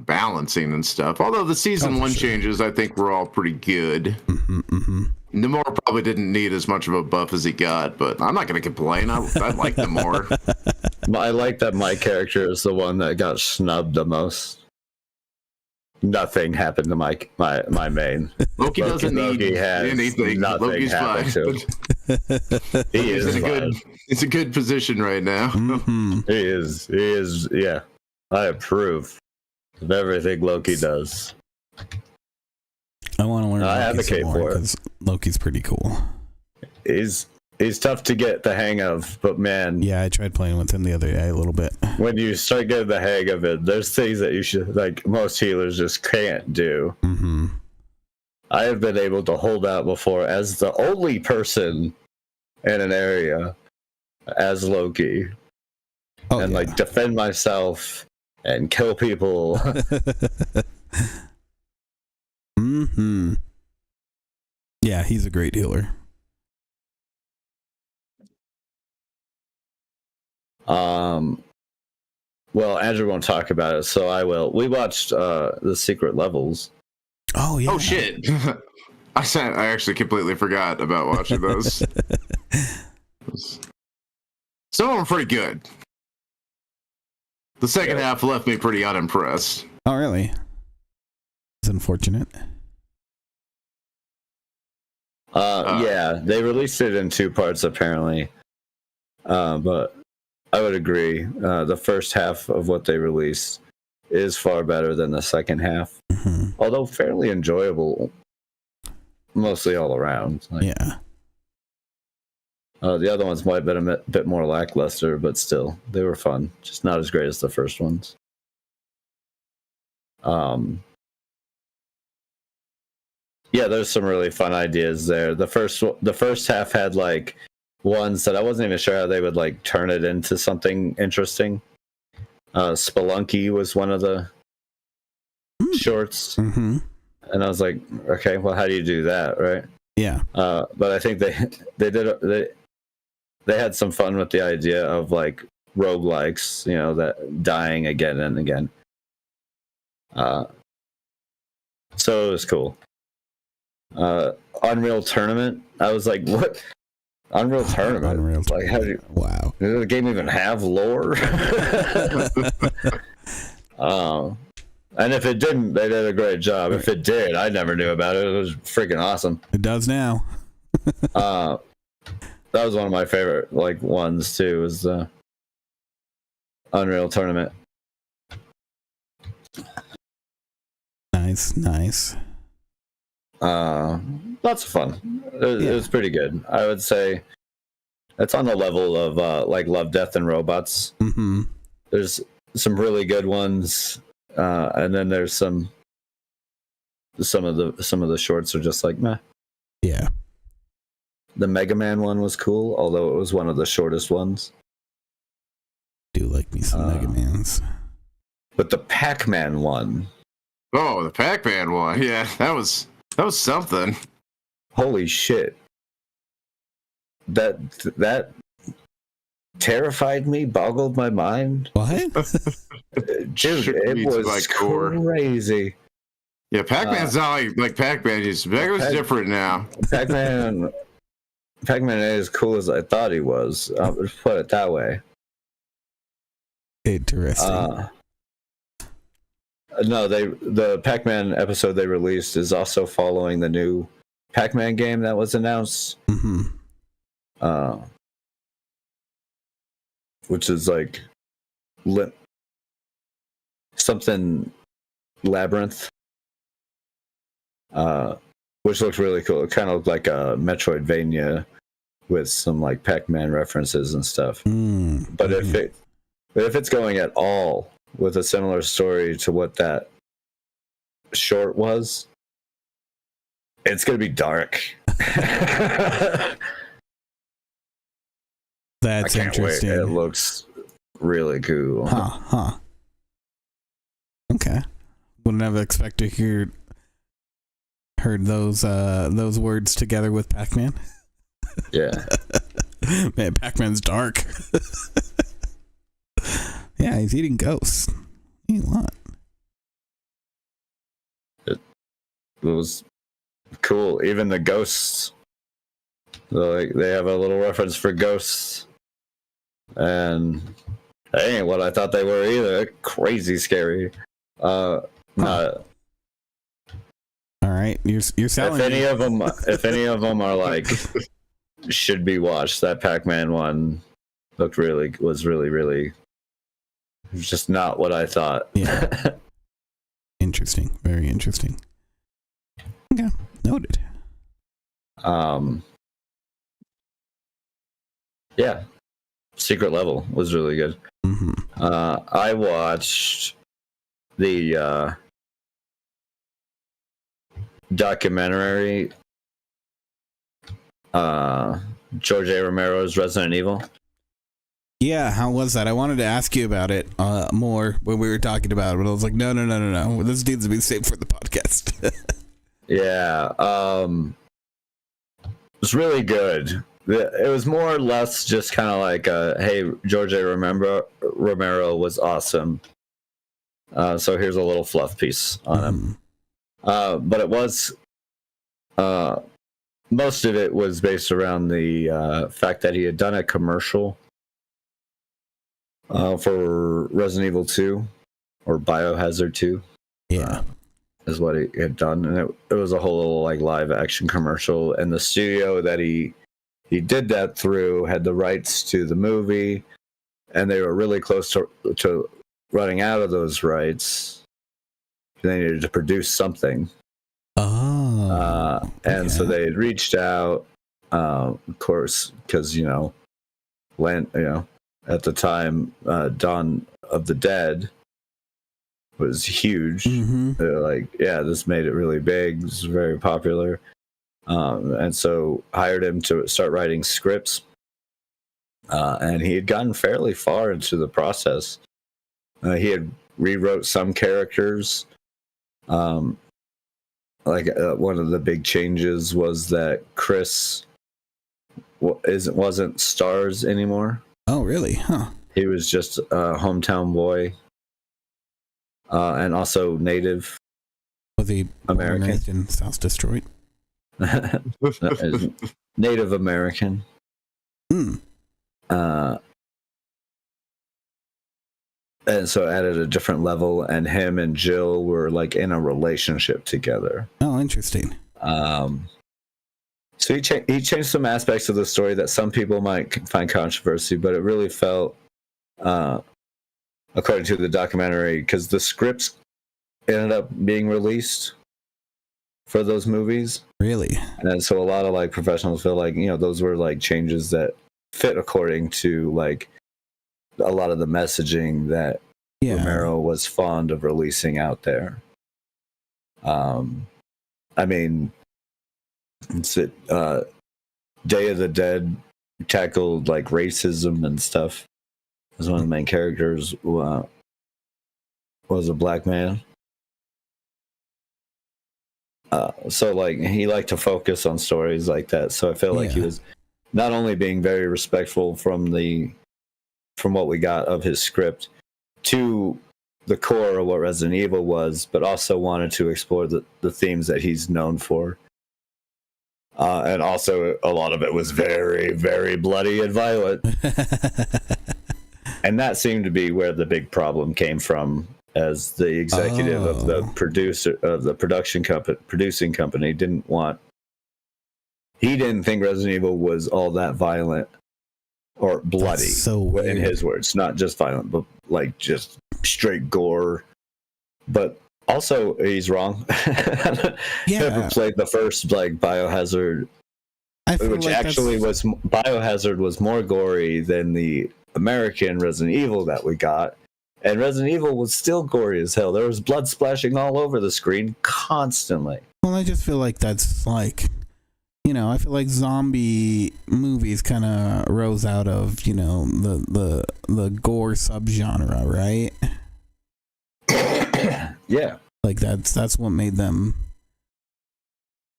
balancing and stuff. Although the season one changes, I think were all pretty good. Namor probably didn't need as much of a buff as he got, but I'm not going to complain. I like Namor. I like that my character is the one that got snubbed the most. Nothing happened to my main. Loki doesn't need anything. Nothing Loki's happened fine. to him. He is It's a good position right now. Mm-hmm. He is. Yeah, I approve of everything Loki does. I want to learn I Loki advocate some more for it. because Loki's pretty cool. He's tough to get the hang of, but man, Yeah, I tried playing with him the other day a little bit. when you start getting the hang of it, there's things that you should, like, most healers just can't do. Mm-hmm. I have been able to hold out before as the only person in an area as Loki, and yeah. like defend myself and kill people. Mm-hmm. Yeah, he's a great healer. Well, Andrew won't talk about it, so I will. We watched the Secret Levels. Oh yeah. Oh shit! I actually completely forgot about watching those. Some of them pretty good. The second half left me pretty unimpressed. Oh really? It's unfortunate. Yeah, they released it in 2 parts apparently. But I would agree. The first half of what they released is far better than the second half, although fairly enjoyable, mostly all around. Like, Yeah. the other ones might have been a bit more lackluster, but still, they were fun. Just not as great as the first ones. Yeah, there's some really fun ideas there. The first half had like ones that I wasn't even sure how they would like turn it into something interesting. Spelunky was one of the shorts, Mm-hmm. and I was like, okay, well, how do you do that, right? Yeah. But I think they had some fun with the idea of like roguelikes, that dying again and again. So it was cool. Unreal Tournament, I was like, what? Unreal Tournament? Unreal Like, how do you... Wow. Does the game even have lore? And if it didn't, they did a great job. If it did, I never knew about it. It was freaking awesome. It does now. That was one of my favorite ones too. Was the Unreal Tournament. Nice. Lots of fun. It was pretty good. I would say it's on the level of Love, Death, and Robots. Mm-hmm. There's some really good ones, and then there's some of the shorts are just like meh. Yeah. The Mega Man one was cool, although it was one of the shortest ones. Do like me some Mega Mans. But the Pac-Man one. Oh, the Pac-Man one. Yeah, that was something. Holy shit. That terrified me, boggled my mind. What? Dude, it was crazy. Yeah, Pac-Man's not like Pac-Man used to be. Pac-Man's different now. Pac-Man ain't as cool as I thought he was. Let's put it that way. Interesting. No, the Pac-Man episode they released is also following the new Pac-Man game that was announced. Mm-hmm. Which is like something Labyrinth. Which looks really cool. It kind of looked like a Metroidvania with some like Pac-Man references and stuff. But if it's going at all with a similar story to what that short was, it's gonna be dark. That's interesting. Wait. It looks really cool. Huh. Okay. Wouldn't have expected to heard those words together with Pac-Man. Yeah. Man, Pac-Man's dark. Yeah, he's eating ghosts. Eat a lot. It was cool. Even the ghosts, they have a little reference for ghosts, and they ain't what I thought they were either. They're crazy scary. All right, you're selling. If any of them are like should be watched. That Pac-Man one was really just not what I thought. Yeah. Interesting. Very interesting. Okay. Noted. Yeah. Secret Level was really good. Mm-hmm. I watched the documentary George A. Romero's Resident Evil. Yeah, how was that? I wanted to ask you about it more when we were talking about it, but I was like, no. This needs to be saved for the podcast. Yeah, it's really good. It was more or less just kind of like, hey, George A. Romero was awesome. So here's a little fluff piece on him. But it was, most of it was based around the fact that he had done a commercial for Resident Evil 2 or Biohazard 2. Yeah. Is what he had done. And it was a whole little like live action commercial. And the studio that he did that through had the rights to the movie, and they were really close to running out of those rights. They needed to produce something. And so they had reached out, of course, because at the time, Dawn of the Dead was huge. They're like, yeah, this made it really big. This is very popular. And so hired him to start writing scripts. And he had gotten fairly far into the process. He had rewrote some characters. One of the big changes was that Chris wasn't Stars anymore. Oh, really? Huh. He was just a hometown boy. And also native. Was he American in South Detroit? Native American. And so added a different level, and him and Jill were like in a relationship together. Oh, interesting. So he changed some aspects of the story that some people might find controversy, but it really felt, according to the documentary, because the scripts ended up being released for those movies. Really? And then so a lot of like professionals feel like, those were like changes that fit according to like a lot of the messaging that Romero was fond of releasing out there. I mean, Day of the Dead tackled like racism and stuff. As one of the main characters was a black man. So like he liked to focus on stories like that. So I feel like he was not only being very respectful from what we got of his script to the core of what Resident Evil was, but also wanted to explore the themes that he's known for. And also a lot of it was very, very bloody and violent. And that seemed to be where the big problem came from, as the executive of the producer of the producing company didn't think Resident Evil was all that violent or bloody. That's so weird. In his words, not just violent, but like just straight gore. But also, he's wrong. Never played the first like Biohazard, which like actually was Biohazard was more gory than the American Resident Evil that we got. And Resident Evil was still gory as hell. There was blood splashing all over the screen constantly. Well, I just feel like that's like, I feel like zombie movies kind of rose out of, the gore subgenre, right? Yeah. Like that's what made them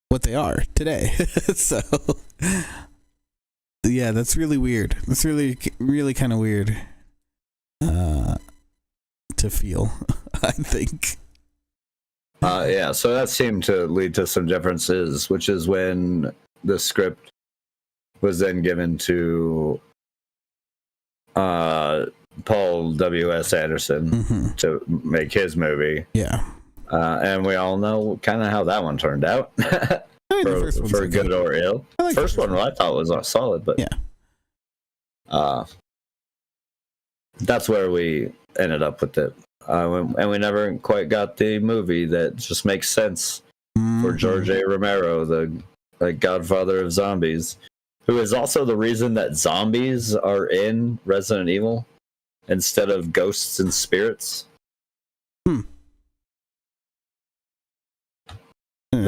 what they are today. So, yeah, that's really weird. That's really, really kind of weird. To feel, I think. Yeah, so that seemed to lead to some differences, which is when the script was then given to Paul W.S. Anderson to make his movie. Yeah. And we all know kind of how that one turned out. I mean, the first one's for okay. good or ill. I like the First one I thought was solid, but yeah. That's where we ended up with it. And we never quite got the movie that just makes sense for George A. Romero, the godfather of zombies, who is also the reason that zombies are in Resident Evil instead of ghosts and spirits. They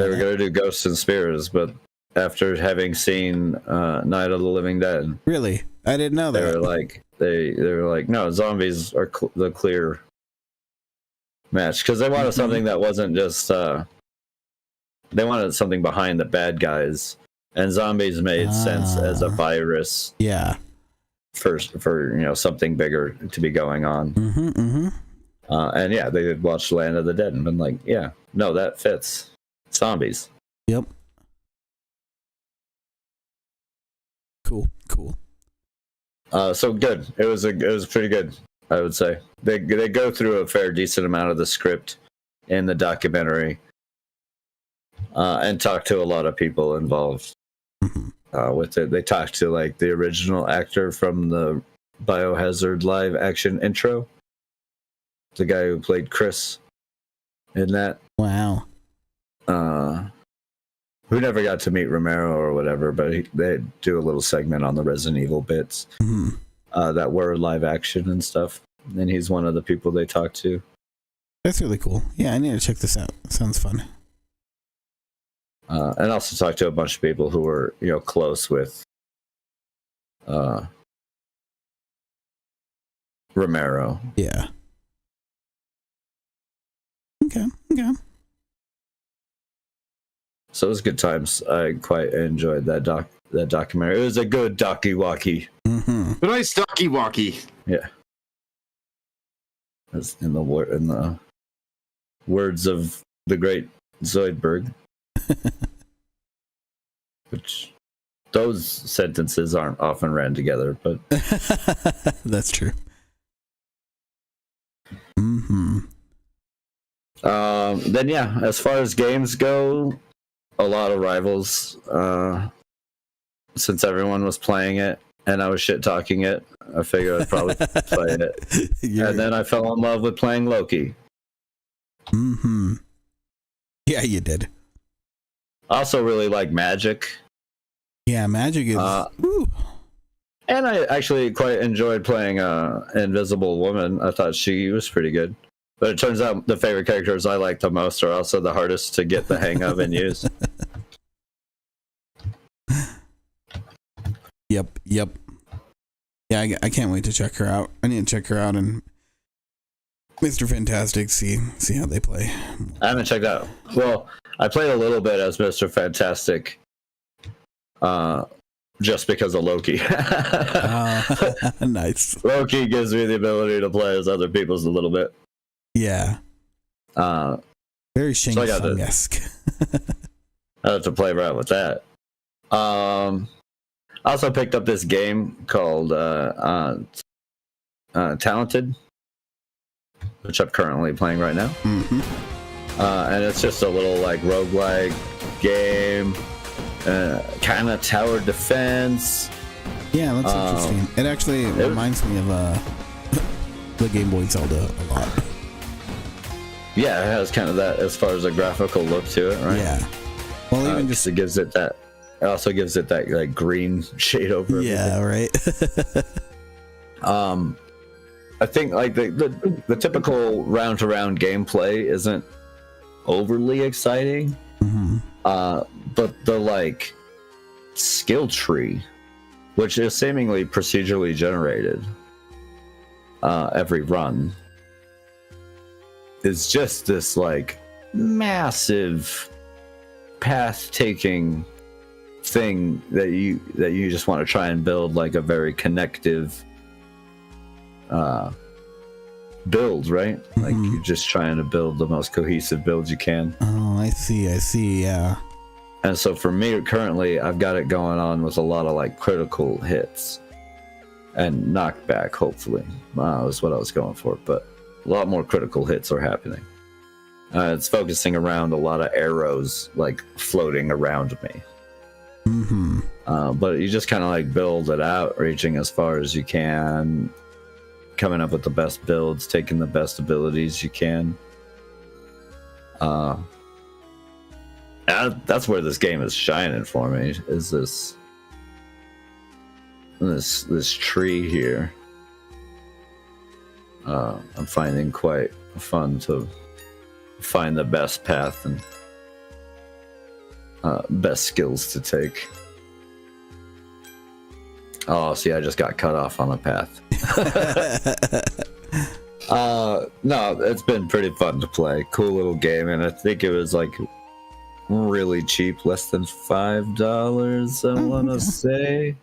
were going to do ghosts and spirits, but after having seen Night of the Living Dead, really, I didn't know that. They were like, no, zombies are the clear match, because they wanted something that wasn't just they wanted something behind the bad guys, and zombies made sense as a virus. Yeah. For something bigger to be going on. And yeah, they had watched Land of the Dead and been like, yeah, no, that fits. Zombies. Yep. Cool. So good. It was pretty good, I would say. They go through a fair decent amount of the script in the documentary, and talk to a lot of people involved with it. They talked to like the original actor from the Biohazard live action intro, the guy who played Chris in that. Wow. Who never got to meet Romero or whatever, but they do a little segment on the Resident Evil bits that were live action and stuff. And he's one of the people they talked to. That's really cool. Yeah, I need to check this out. It sounds fun. And also talked to a bunch of people who were, close with Romero. Yeah. Okay. So it was good times. I quite enjoyed that documentary. It was a good docu-walkie. A nice docu-walkie. Yeah. That's in the words of the great Zoidberg. Which those sentences aren't often ran together, but that's true. Then yeah, as far as games go, a lot of Rivals. Since everyone was playing it and I was shit talking it, I figured I'd probably play it. And then I fell in love with playing Loki. Yeah, you did. I also really like Magic. Yeah, Magic is. And I actually quite enjoyed playing Invisible Woman. I thought she was pretty good. But it turns out the favorite characters I like the most are also the hardest to get the hang of and use. Yep. Yeah, I can't wait to check her out. I need to check her out and Mr. Fantastic, see how they play. I haven't checked out. Well, I played a little bit as Mr. Fantastic, just because of Loki. Nice. Loki gives me the ability to play as other people's a little bit. Yeah. Very Shang Tsung-esque. I have to play around with that. I also picked up this game called Talented, which I'm currently playing right now. And it's just a little like roguelike game, kind of tower defense. Yeah, that's interesting. It actually reminds me of the Game Boy Zelda a lot. Yeah, it has kind of that as far as a graphical look to it, right? Yeah. Well, even just it gives it that. It also gives it that like green shade over. Yeah, right. I think like the typical round to round gameplay isn't overly exciting, but the like skill tree, which is seemingly procedurally generated every run, is just this like massive path taking thing that you just want to try and build like a very connective build, right? Like you're just trying to build the most cohesive build you can. Oh, I see, yeah. And so for me currently, I've got it going on with a lot of like critical hits and knockback, hopefully. Is what I was going for, but a lot more critical hits are happening. It's focusing around a lot of arrows like floating around me. Mm-hmm. But you just kind of like build it out, reaching as far as you can, coming up with the best builds, taking the best abilities you can. That's where this game is shining for me. Is this tree here? I'm finding quite fun to find the best path and best skills to take. Oh, see, I just got cut off on a path. No, it's been pretty fun to play. Cool little game, and I think it was like really cheap, less than $5. I want to say.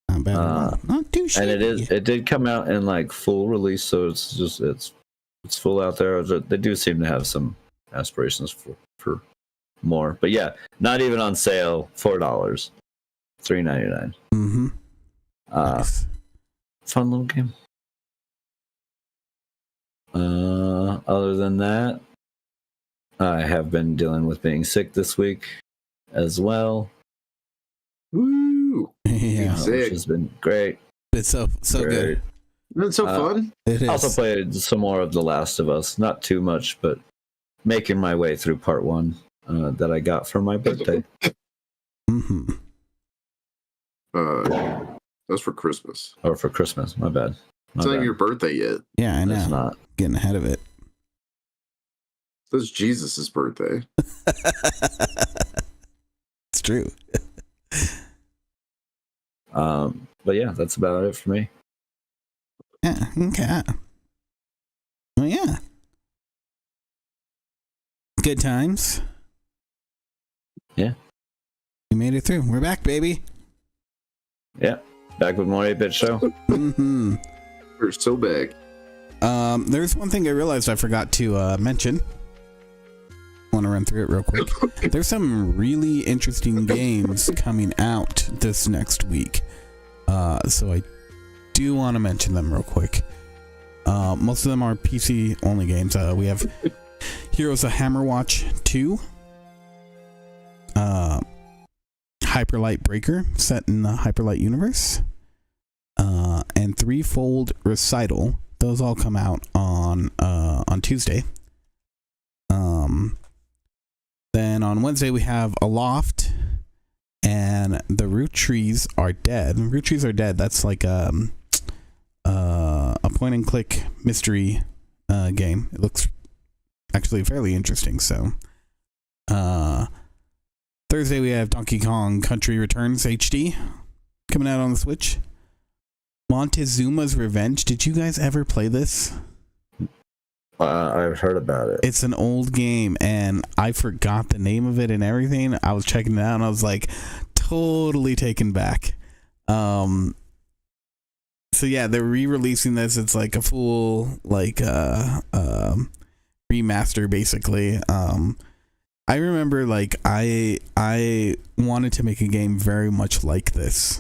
Not bad. Not too shitty. And it did come out in like full release, so it's full out there. They do seem to have some aspirations for more, but yeah, not even on sale. $4, $3.99. Mm-hmm. Nice. Fun little game. Other than that, I have been dealing with being sick this week as well. Woo! Yeah, Sick. Which has been great. It's so Great. good. That's so fun. It is. Also played some more of The Last of Us. Not too much, but making my way through part 1 that I got for my birthday. Mm-hmm. That's for Christmas. Or for Christmas, my bad. It's not even your birthday yet. Yeah, I know. It's not. Getting ahead of it. That's Jesus' birthday. It's true. But yeah, that's about it for me. Yeah. Okay. Well, yeah. Good times. Yeah. We made it through. We're back, baby. Yeah. Back with more 8-Bit Show. Mm-hmm. We're so big. There's one thing I realized I forgot to mention. Want to run through it real quick. There's some really interesting games coming out this next week. So I do want to mention them real quick. Most of them are PC only games. We have Heroes of Hammerwatch 2. Hyperlight Breaker, set in the Hyperlight universe. And Threefold Recital. Those all come out on Tuesday. Then on Wednesday we have Aloft and The Root Trees Are Dead. Root Trees Are Dead, that's like a point and click mystery game. It looks actually fairly interesting. So Thursday we have Donkey Kong Country Returns HD coming out on the Switch. Montezuma's Revenge. Did you guys ever play this? I've heard about it. It's an old game, and I forgot the name of it and everything. I was checking it out, and I was like, totally taken back. So yeah, they're re-releasing this. It's like a full remaster, basically. I remember like I wanted to make a game very much like this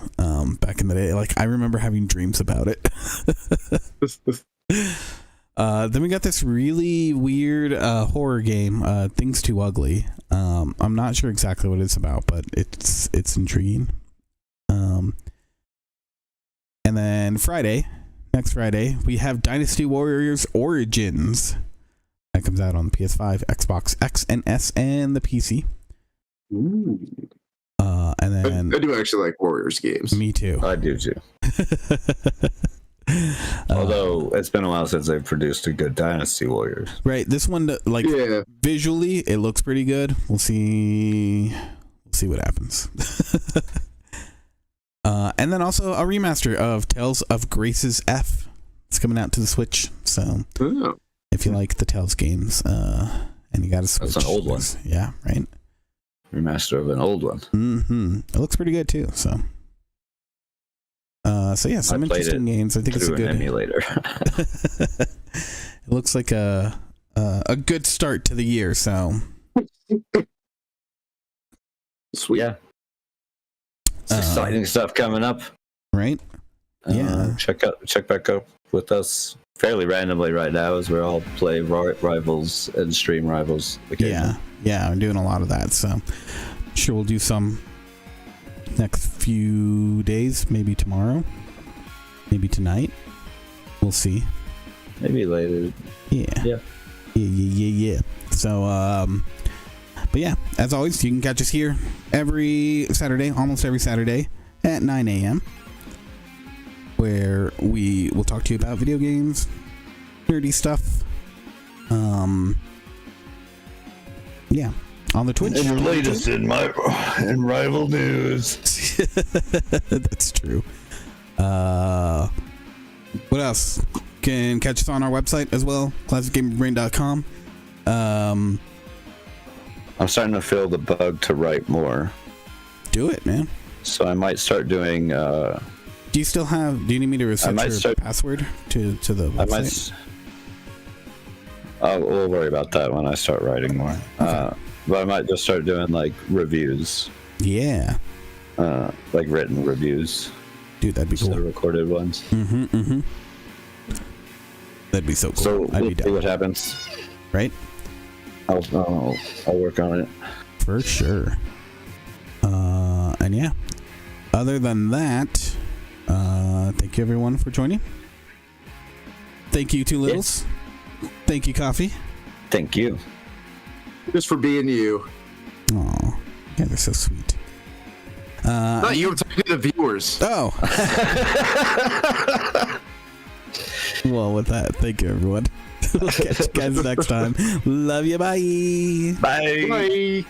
back in the day. Like I remember having dreams about it. Then we got this really weird horror game, Things Too Ugly. I'm not sure exactly what it's about, but it's intriguing. And then next Friday, we have Dynasty Warriors Origins. That comes out on the PS5, Xbox X and S, and the PC. Ooh. And then I do actually like Warriors games. Me too. I do too. Although it's been a while since they've produced a good Dynasty Warriors. Right, this one, like, yeah. Visually, it looks pretty good. We'll see what happens. And then also a remaster of Tales of Grace's F. It's coming out to the Switch, so if you like the Tales games, and you got a Switch. That's an old one. Yeah, right. Remaster of an old one. Mm-hmm. It looks pretty good too, so. So yeah, some interesting games. I think it's a good emulator. It looks like a good start to the year. So sweet. Yeah, it's exciting stuff coming up. Right? Yeah. Check back with us fairly randomly right now is we're all play Rivals and stream Rivals. Yeah, I'm doing a lot of that, so sure we'll do some next few days, maybe tomorrow, maybe tonight. We'll see. Maybe later. Yeah. So, but yeah, as always, you can catch us here every Saturday, almost every Saturday at 9 a.m., where we will talk to you about video games, nerdy stuff. Yeah, on the Twitch. And your latest in rival news. That's true. What else? Can catch us on our website as well, classicgamerbrain.com. I'm starting to feel the bug to write more. Do it, man. So I might start doing. Do you need me to reset your password to the website? We'll worry about that when I start writing more. Okay. But I might just start doing like reviews. Yeah. Like written reviews. Dude, that'd be cool. Recorded ones. Mm-hmm. That'd be so cool. So we'll see what happens. Right? I'll work on it. For sure. And yeah. Other than that, thank you everyone for joining. Thank you, Two Littles. Yeah. Thank you, Coffee. Thank you. Just for being you. Oh, yeah, they're so sweet. No, you were talking to the viewers. Oh. Well, with that, thank you, everyone. We'll catch you guys next time. Love you. Bye. Bye. Bye.